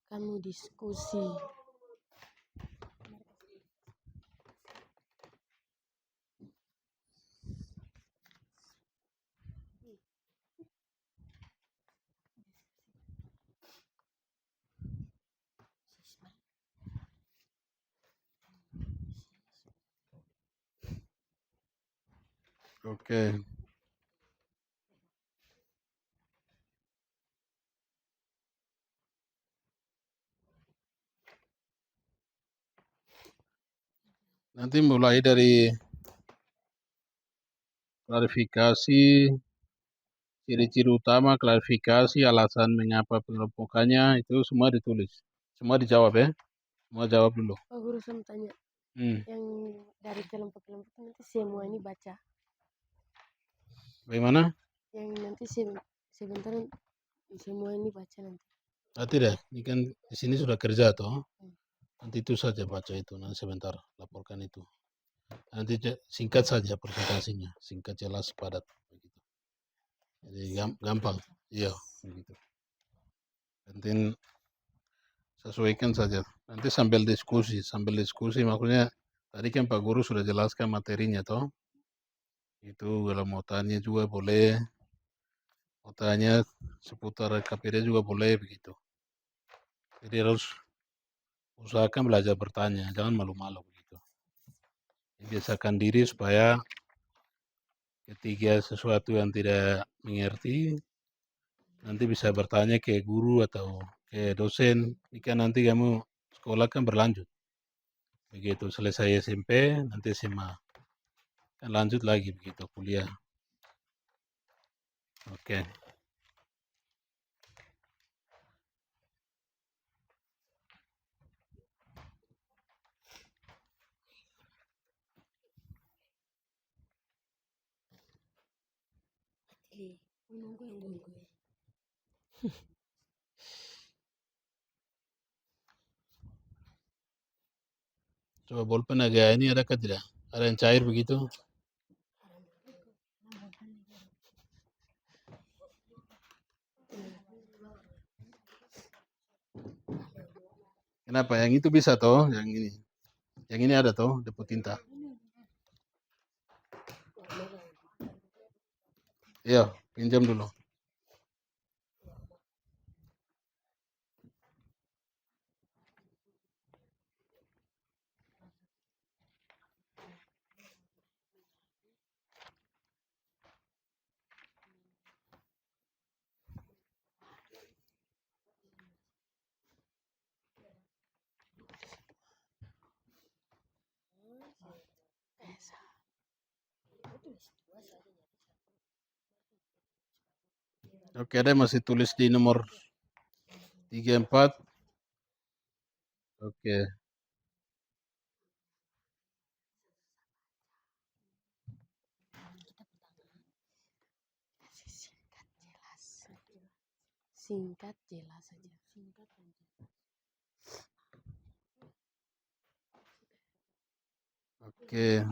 Kami diskusi. Oke. Nanti mulai dari klarifikasi, ciri-ciri utama, klarifikasi, alasan mengapa pengelompokannya, itu semua ditulis. Semua dijawab ya. Semua jawab dulu. Pak Guru saya mau tanya. Yang dari kelompok-kelompok nanti semua ini baca. Bagaimana? Yang nanti sebentar semua ini baca nanti. Tidak, ini kan di sini sudah kerja toh. Nanti itu saja baca itu, nanti sebentar laporkan itu. Nanti singkat saja presentasinya, singkat, jelas, padat begitu. Jadi gampang, iya begitu. Penting sesuaikan saja. Nanti sambil diskusi maksudnya tadi kan Pak Guru sudah jelaskan materinya toh. Itu kalau mau tanya juga boleh, mau tanya seputar KPD juga boleh begitu. Jadi harus usahakan belajar bertanya, jangan malu-malu begitu. Biasakan diri supaya ketika sesuatu yang tidak mengerti, nanti bisa bertanya ke guru atau ke dosen. Jika nanti kamu sekolah kan berlanjut. Begitu selesai SMP, nanti SMA. Kan lanjut lagi begitu kuliah. Oke. Menunggu yang dulu. Coba bolpen agak ini adakah tidak? Ada yang cair begitu? Kenapa? Yang itu bisa toh? Yang ini. Yang ini ada toh, deput tinta. Iya, pinjam dulu. Oke, ada masih tulis di nomor 34. Oke. Singkat jelas saja. Singkat dan jelas. Oke.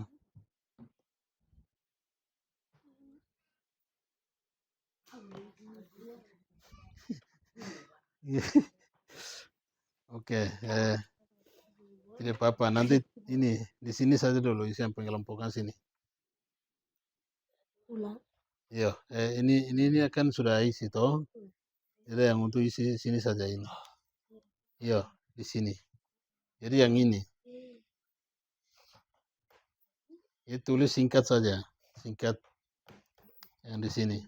Oke, tidak apa-apa. Nanti Ini di sini saja dulu isi yang pengelompokan sini. Ulang. Iya, ini akan sudah isi toh. Jadi yang untuk isi sini saja ini. Iya, di sini. Jadi yang ini, ya tulis singkat saja, singkat yang di sini.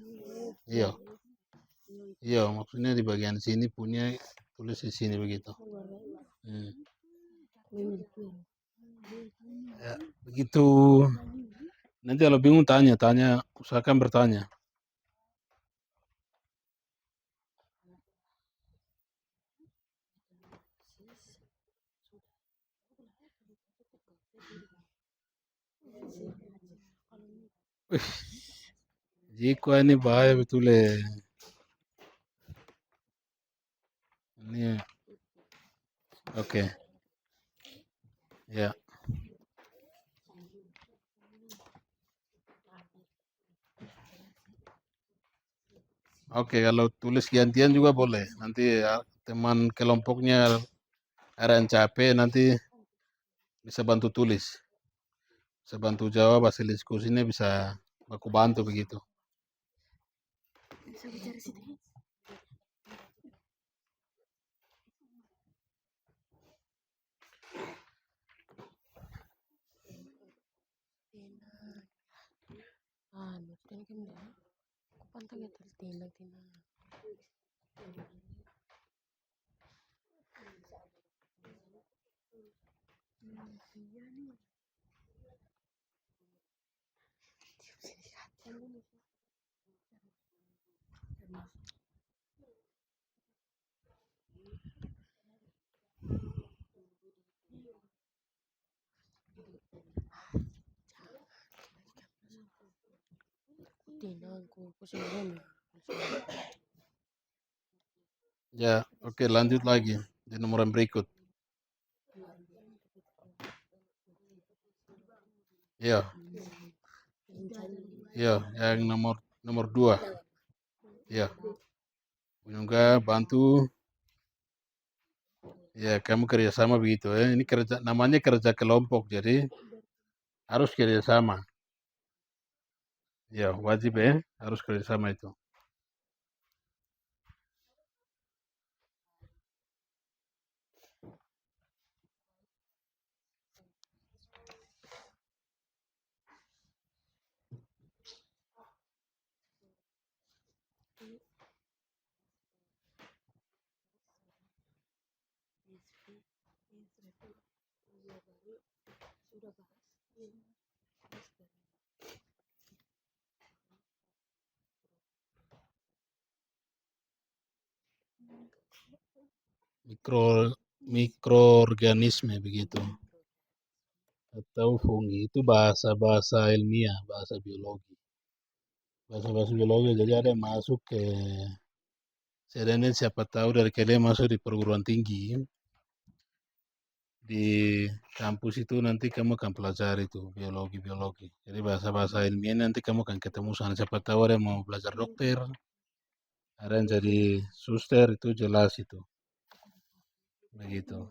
Iya, iya, maksudnya di bagian sini punya tulis di sini begitu. Ya, begitu. Nanti kalau bingung tanya, usahakan bertanya. Jiko ini bahaya betul ya. Ini oke. Ya. Oke, kalau tulis gantian juga boleh. Nanti ya, teman kelompoknya ada yang capek, nanti bisa bantu tulis. Bisa bantu jawab, hasil diskusinya bisa aku bantu begitu. Bisa bicara situ. Tenang. Kan dah. Aku pantang ya tulis tenang. Tenang, aku pusing. Ya, oke, lanjut lagi di nomor yang berikut. Ya, ya, yang nomor 2. Ya, juga bantu. Ya, kamu kerjasama begitu ya. Ini namanya kerja kelompok, jadi harus kerjasama. Ya, wajib ya, harus kerjasama itu. Mikroorganisme begitu, atau fungi itu bahasa ilmiah, bahasa biologi. Bahasa biologi, jadi ada yang masuk ke sedangkan siapa tahu dari kalian masuk di perguruan tinggi di kampus itu nanti kamu akan pelajari itu biologi. Jadi bahasa ilmiah nanti kamu akan ketemu sana, siapa tahu ada yang mau belajar dokter, ada yang jadi suster, itu jelas itu. Begitu.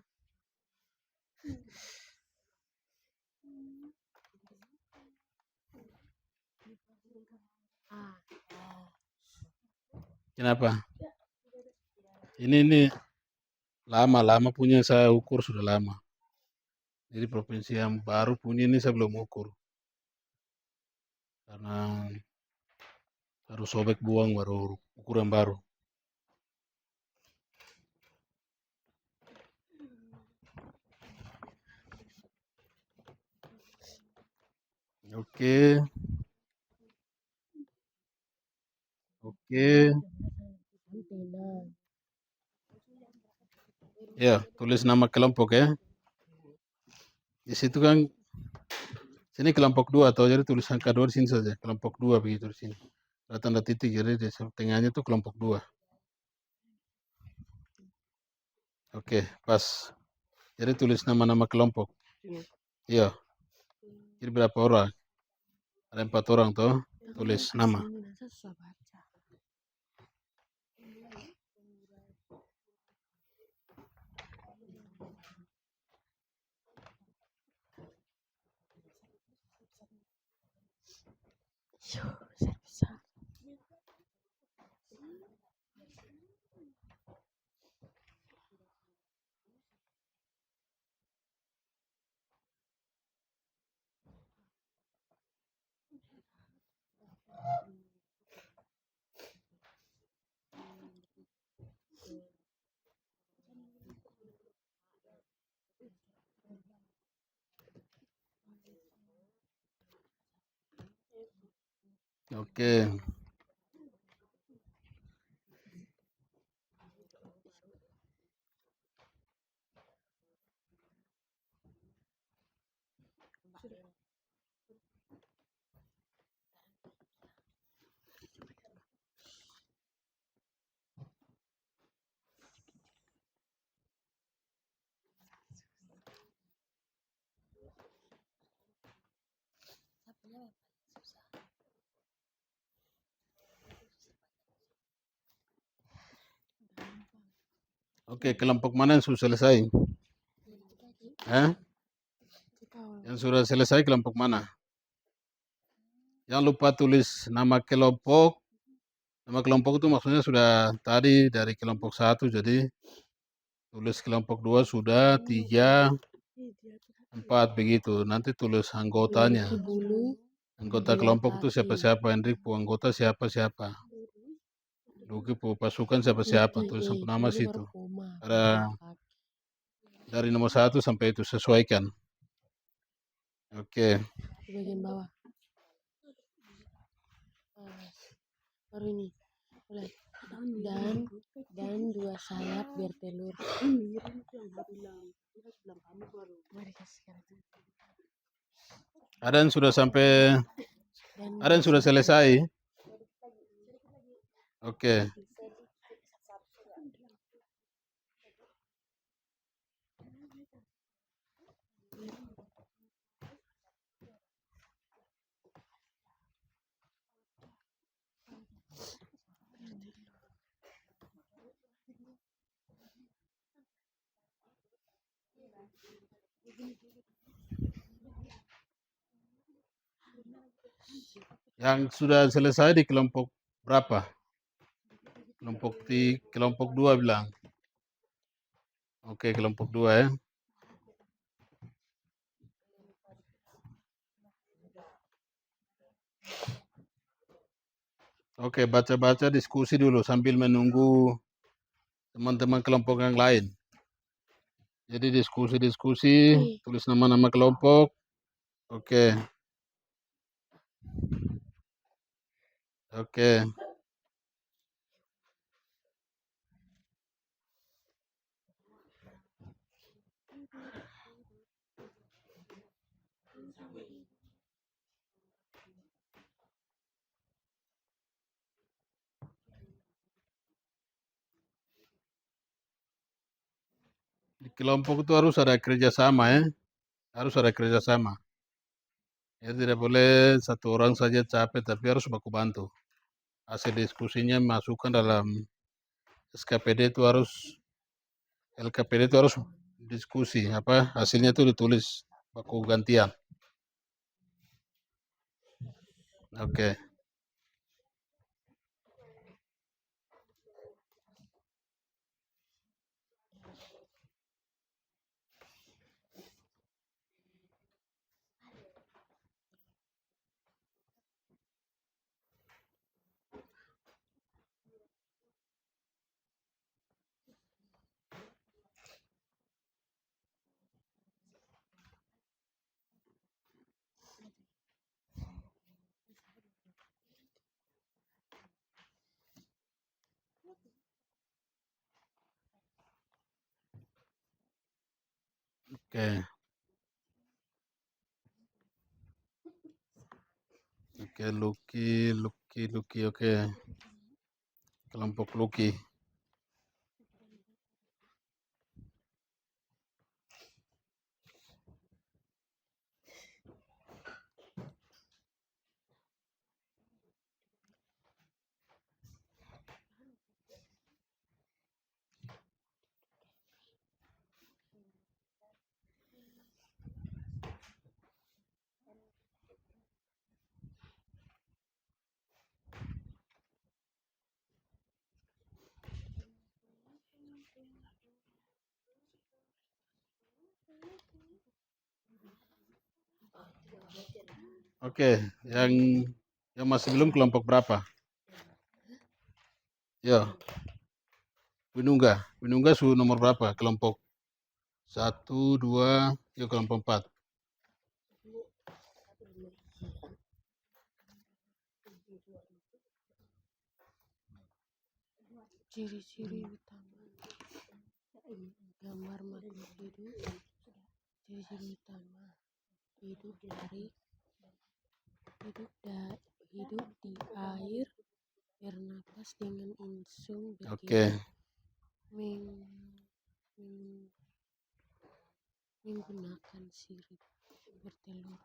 Kenapa? Ini lama punya, saya ukur sudah lama. Jadi provinsi yang baru punya ini saya belum ukur. Karena harus sobek buang baru ukuran baru. Oke. Ya, tulis nama kelompok ya. Di situ kan, sini kelompok 2 atau jadi tulis angka 2 di sini saja. Kelompok 2 begitu di sini. Ada tanda titik, jadi di tengahnya itu kelompok 2. Oke, pas. Jadi tulis nama-nama kelompok. Iya. Jadi berapa orang? Ada 4 orang toh. Tulis nama. Besar-besar. Oke. Oke, kelompok mana yang sudah selesai? Yang sudah selesai kelompok mana? Jangan lupa tulis nama kelompok. Nama kelompok itu maksudnya sudah tadi dari kelompok 1, jadi tulis kelompok 2 sudah, 3, 4 begitu. Nanti tulis anggotanya. Anggota kelompok itu siapa-siapa, Hendrik anggota siapa-siapa. Luki pasukan siapa-siapa, tulis nama situ. Ada dari nomor 1 sampai itu sesuaikan. Oke. Di bagian bawah. Baru ini. Mulai. Dan 2 sayap bertelur. Ada yang sudah sampai, ada yang sudah selesai. Oke. Yang sudah selesai di kelompok berapa? Kelompok 2 bilang. Oke, kelompok 2 ya. Oke, baca-baca diskusi dulu sambil menunggu teman-teman kelompok yang lain. Jadi diskusi-diskusi, tulis nama-nama kelompok. Oke. Oke. Di kelompok itu harus ada kerjasama ya. Harus ada kerjasama. Ya tidak boleh satu orang saja capek, tapi harus baku bantu. Hasil diskusinya masukkan dalam SKPD itu harus, LKPD itu harus diskusi, hasilnya itu ditulis baku gantian. Oke. Oke. Oke, Lucky, oke. Kelompok Lucky. Oke, yang masih belum kelompok berapa? Ya, Winungga su nomor berapa? Kelompok 1, 2, ya kelompok 4. Ciri-ciri utama gambar makhluk hidup. Ciri-ciri utama hidup hidup di air, bernapas dengan insung Oke. bergerak, menggunakan sirip, bertelur.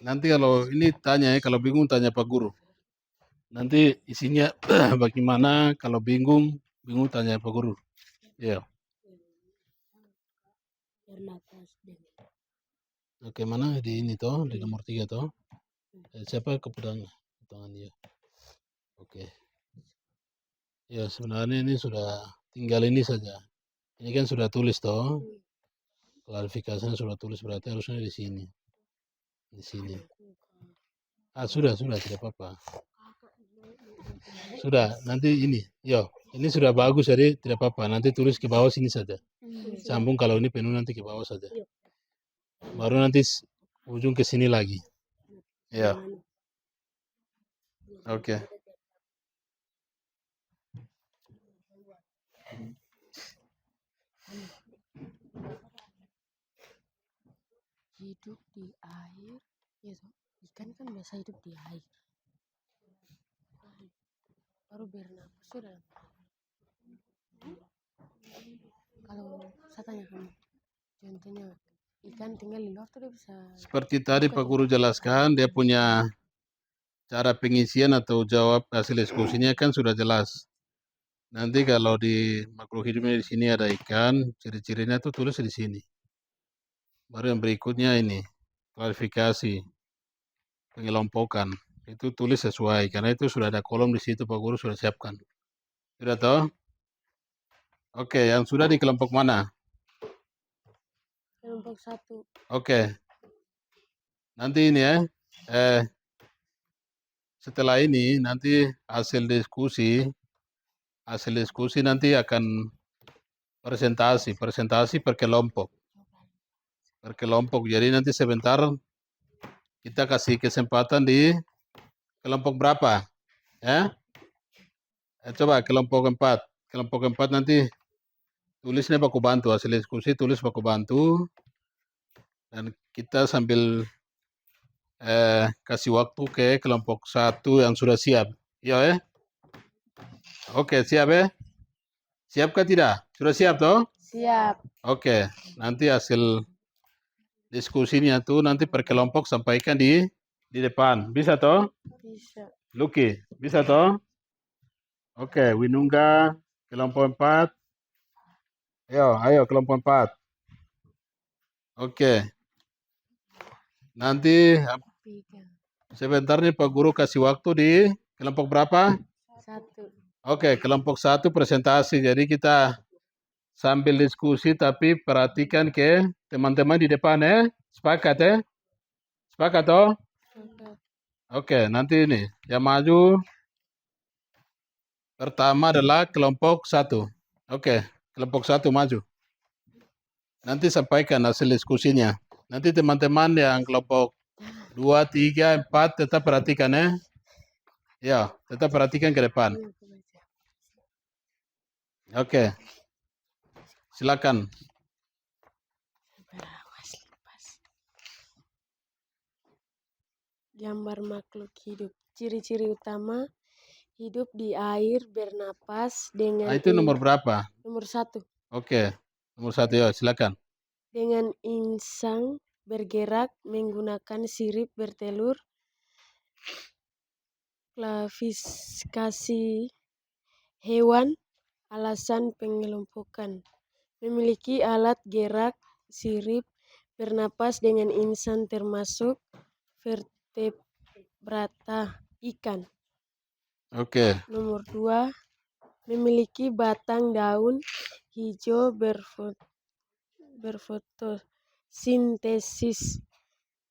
Nanti kalau ini tanya ya, kalau bingung tanya Pak Guru. Nanti isinya bagaimana, kalau bingung tanya Pak Guru. Ya. Bernapas dengan Oke, mana di ini toh, di nomor 3 toh. Siapa kepegang tangan dia? Oke. Ya, sebenarnya ini sudah tinggal ini saja. Ini kan sudah tulis toh. Klarifikasinya sudah tulis, berarti harusnya di sini. Di sini. Sudah, tidak apa-apa. Sudah, nanti ini. Yo, ini sudah bagus jadi tidak apa-apa. Nanti tulis ke bawah sini saja. Sambung kalau ini penuh nanti ke bawah saja. Baru nanti ujung ke sini lagi. Ya. Oke. hidup di air, ya toh. Ikan kan biasa hidup di air. Baru bernapas sudah. Kalau saya tanya kamu, contohnya ikan tinggal di luar tuh dia bisa. Seperti tadi Pak Guru jelaskan, dia punya cara pengisian atau jawab hasil diskusinya kan sudah jelas. Nanti kalau di makhluk hidupnya di sini ada ikan, ciri-cirinya tuh tulis di sini. Baru yang berikutnya ini, klarifikasi, pengelompokan. Itu tulis sesuai, karena itu sudah ada kolom di situ Pak Guru sudah siapkan. Sudah tahu? Oke, yang sudah di kelompok mana? Kelompok 1. Oke. Nanti ini ya, setelah ini nanti hasil diskusi nanti akan presentasi per kelompok. Jadi nanti sebentar kita kasih kesempatan di kelompok berapa? Ya? Coba kelompok 4. Kelompok 4 nanti tulisnya baku bantu, hasil diskusi tulis baku bantu. Dan kita sambil kasih waktu ke kelompok 1 yang sudah siap. Ya, Oke, siap ya? Siapkah tidak? Sudah siap toh? Siap. Oke, nanti hasil diskusinya tuh nanti per kelompok sampaikan di depan. Bisa toh? Bisa. Lucky, bisa toh? Oke, Winungga kelompok 4. Ayo kelompok 4. Oke. Nanti sebentar nih Pak Guru kasih waktu di kelompok berapa? 1. Oke, kelompok 1 presentasi. Jadi kita sambil diskusi tapi perhatikan ke teman-teman di depan ya. Sepakat ya? Sepakat toh? Oke, nanti ini yang maju pertama adalah kelompok 1. Oke, kelompok 1 maju. Nanti sampaikan hasil diskusinya. Nanti teman-teman yang kelompok 2, 3, 4 tetap perhatikan ya. Ya, tetap perhatikan ke depan. Oke. Silakan. Gambar makhluk hidup. Ciri-ciri utama hidup di air, bernapas dengan Itu nomor berapa? Nomor 1. Oke. Nomor 1 ya, silakan. Dengan insang bergerak menggunakan sirip bertelur. Klasifikasi hewan, alasan pengelompokan. Memiliki alat gerak, sirip, bernapas dengan insang termasuk vertebrata ikan. Oke. Nomor 2, memiliki batang daun hijau berfotosintesis,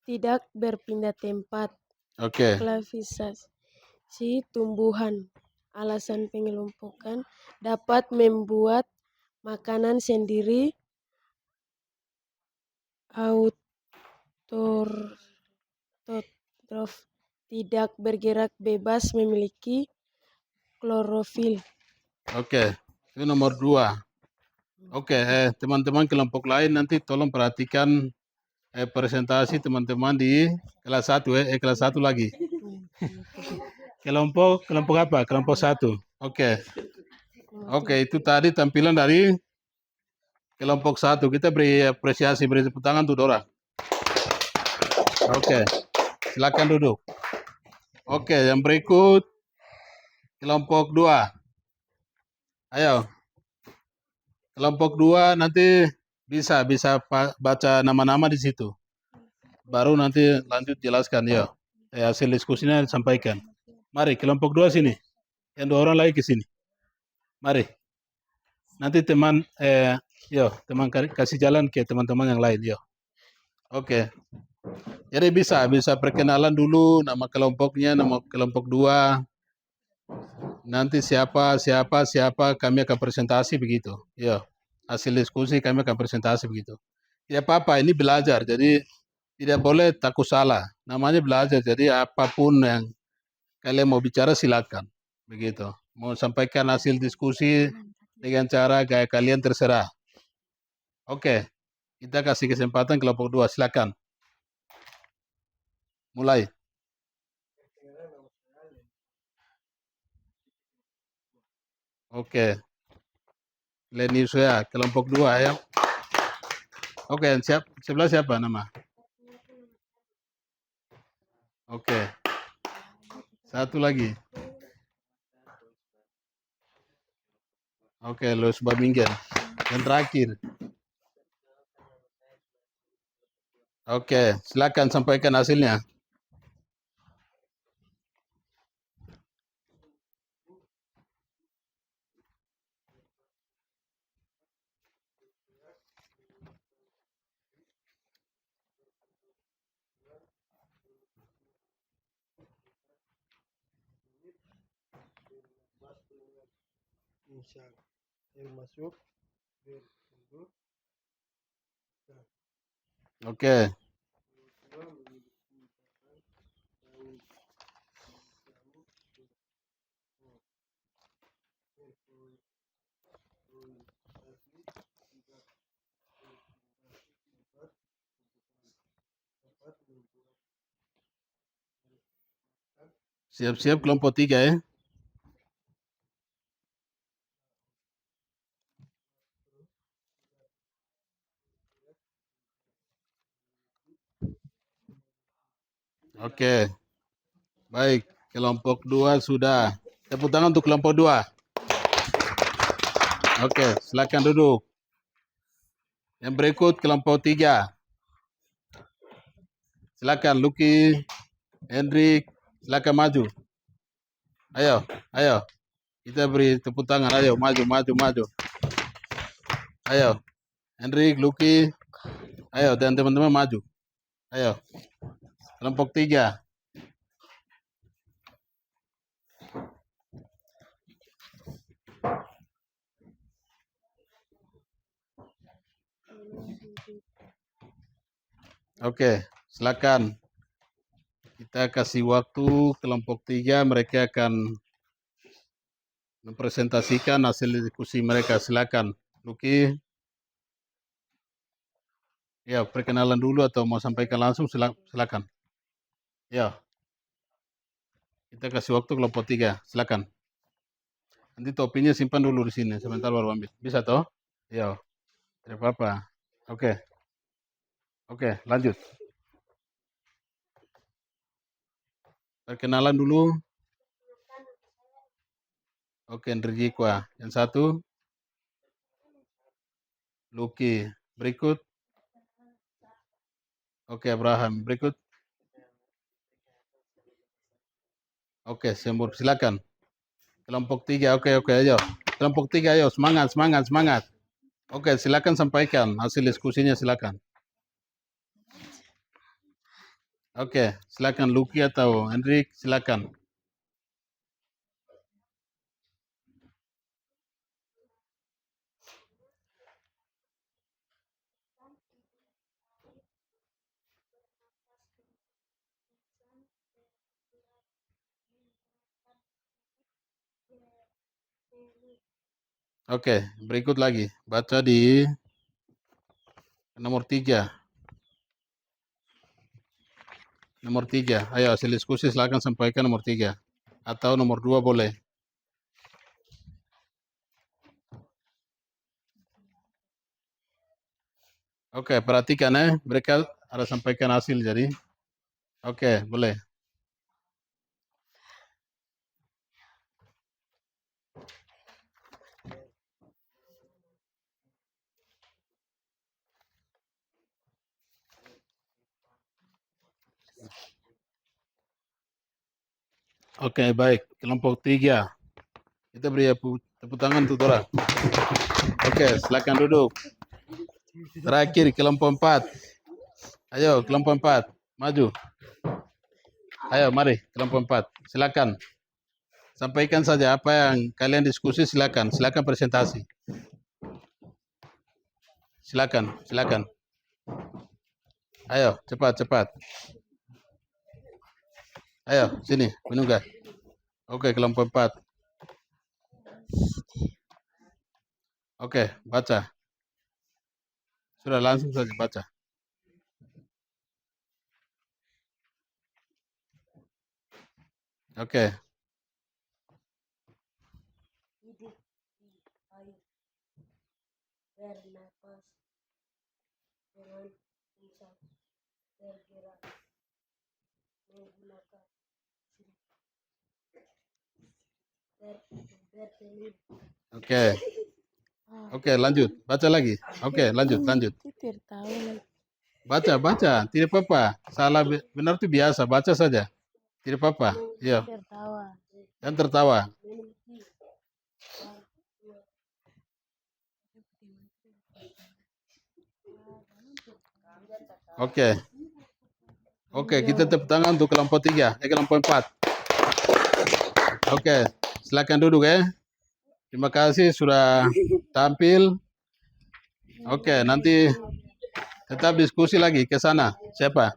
tidak berpindah tempat, Oke. klasifikasi tumbuhan. Alasan pengelompokan dapat membuat makanan sendiri, autotrof, tidak bergerak bebas, memiliki klorofil. Oke, itu nomor 2. Oke, teman-teman kelompok lain nanti tolong perhatikan presentasi teman-teman di kelas 1 kelas 1 lagi. Kelompok apa? Kelompok 1. Oke. Oke, itu tadi tampilan dari kelompok 1. Kita beri apresiasi, beri tepuk tangan untuk Dora. Oke. Silakan duduk. Oke, yang berikut kelompok 2. Ayo. Kelompok 2 nanti bisa baca nama-nama di situ. Baru nanti lanjut jelaskan ya. Hasil diskusinya sampaikan. Mari kelompok 2 sini. Yang 2 orang lagi ke sini. Mari. Nanti teman teman kasih jalan ke teman-teman yang lain ya. Oke. Jadi bisa perkenalan dulu nama kelompoknya, nama kelompok 2. Nanti siapa kami akan presentasi begitu. Ya. Hasil diskusi kami akan presentasi begitu. Tidak apa-apa, ini belajar. Jadi tidak boleh takut salah. Namanya belajar. Jadi apapun yang kalian mau bicara silakan. Begitu. Mau sampaikan hasil diskusi dengan cara gaya kalian terserah. Oke. Kita kasih kesempatan kelompok 2. Silakan. Mulai. Oke. Leni Suya, kelompok 2 ya. Oke, sebelah siapa nama? Oke. Satu lagi. Oke, Los Babingen. Yang terakhir. Oke, silakan sampaikan hasilnya. Oke. Siap-siap kelompok 3 ya. Oke. Baik, kelompok 2 sudah. Tepuk tangan untuk kelompok 2. Oke, silakan duduk. Yang berikut kelompok 3. Silakan Lucky, Hendrik, silakan maju. Ayo. Kita beri tepuk tangan. Ayo, maju. Ayo. Hendrik, Lucky. Ayo, dan teman-teman maju. Ayo. Kelompok 3. Oke, silakan. Kita kasih waktu kelompok 3, mereka akan mempresentasikan hasil diskusi mereka. Silakan. Lucky. Ya, perkenalan dulu atau mau sampaikan langsung silakan. Ya. Kita kasih waktu kelompok 3. Silakan. Nanti topinya simpan dulu di sini, sebentar baru ambil. Bisa toh? Ya. Tidak apa-apa. Oke, lanjut. Perkenalan dulu. Oke, Enrique. Yang satu. Lucky. Berikut. Oke, Abraham. Berikut. Oke, Sembur. Silakan. Kelompok 3. Oke, ayo. Kelompok 3, ayo. Semangat. Oke, silakan sampaikan hasil diskusinya, silakan. Oke, silakan Lucky atau Hendrik, silakan. Oke, berikut lagi. Baca di nomor 3. Nomor 3. Ayo, hasil diskusi silakan sampaikan nomor 3. Atau nomor 2 boleh. Oke, perhatikan mereka ada sampaikan hasil jadi. Oke, boleh. Oke, baik. Kelompok 3. Kita beri tepuk tangan untuk orang. Oke, silakan duduk. Terakhir kelompok 4. Ayo, kelompok 4. Maju. Ayo, mari kelompok 4. Silakan. Sampaikan saja apa yang kalian diskusi, silakan. Silakan presentasi. Silakan, silakan. Ayo, cepat, cepat. Ayo, sini, menunggah. Oke, kelompok 4. Oke, baca. Sudah langsung saja baca. Oke. Hidup di air, bernapas dengan bisa bergerak menggunakan bertelur. Oke. Oke, lanjut. Baca lagi. Oke, lanjut, lanjut. Tertawa lagi. Baca, baca. Tidak apa-apa. Salah benar itu biasa. Baca saja. Tidak apa-apa. Iya. Tertawa. Dan tertawa. Oke. Oke, kita tepuk tangan untuk kelompok 3. Kelompok 4. Oke, silakan duduk Terima kasih sudah tampil. Oke, nanti tetap diskusi lagi ke sana. Siapa?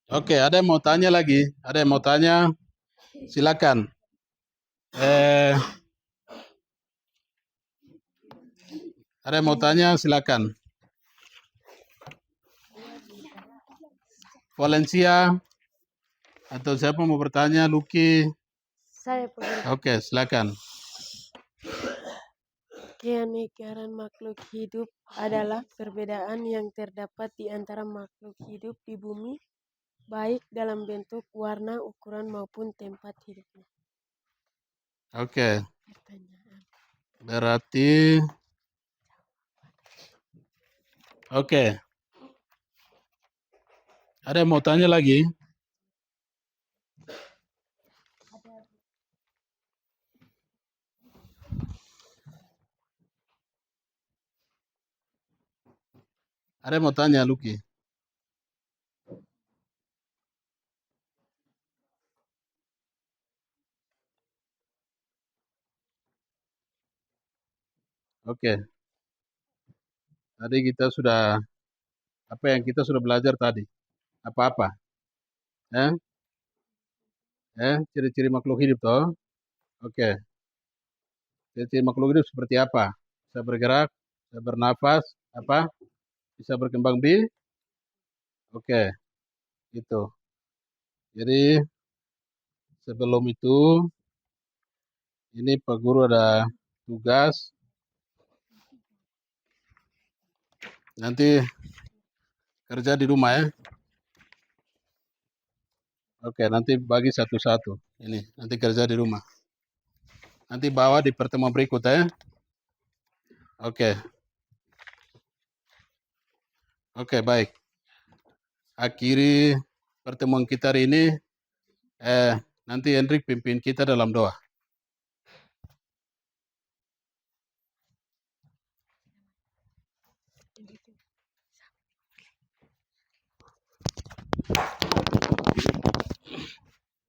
Oke, ada yang mau tanya lagi? Ada yang mau tanya? Silakan. Ada yang mau tanya? Silakan. Valencia atau siapa mau bertanya? Lucky. Saya pengen. Oke, silakan. Keanekaraan makhluk hidup adalah perbedaan yang terdapat di antara makhluk hidup di bumi, baik dalam bentuk, warna, ukuran maupun tempat hidupnya. Oke. Pertanyaan. Berarti oke. Ada yang mau tanya lagi? Ada yang mau tanya, Lucky? Oke. Tadi kita sudah apa yang kita sudah belajar tadi? Apa-apa? Ciri-ciri makhluk hidup toh? Oke. Ciri-ciri makhluk hidup seperti apa? Bisa bergerak, bisa bernafas, apa? Bisa berkembang biak. Oke, itu. Jadi sebelum itu ini Pak Guru ada tugas. Nanti kerja di rumah Oke, nanti bagi satu-satu. Ini nanti kerja di rumah. Nanti bawa di pertemuan berikut Oke. Oke, baik. Akhiri pertemuan kita hari ini. Nanti Hendrik pimpin kita dalam doa.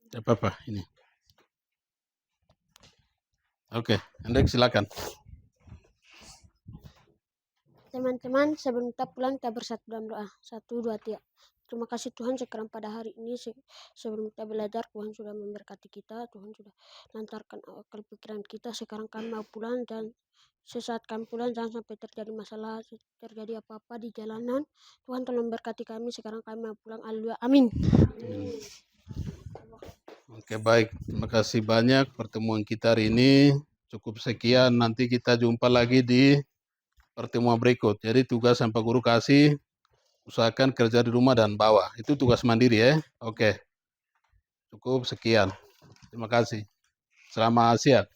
Tidak apa-apa ini. Oke, Hendrik silakan. Teman-teman, sebelum kita pulang, kita bersatu dalam doa. 1, 2, 3. Terima kasih Tuhan sekarang pada hari ini sebelum kita belajar, Tuhan sudah memberkati kita, Tuhan sudah lantarkan akal pikiran kita. Sekarang kami mau pulang dan sesaat kami pulang jangan sampai terjadi masalah, terjadi apa-apa di jalanan. Tuhan tolong berkati kami, sekarang kami mau pulang. Haleluya. Amin. Oke, baik. Terima kasih banyak pertemuan kita hari ini. Cukup sekian, nanti kita jumpa lagi di pertemuan berikut. Jadi tugas yang Pak Guru kasih, usahakan kerja di rumah dan bawa. Itu tugas mandiri ya. Oke. Cukup sekian. Terima kasih. Selamat siang.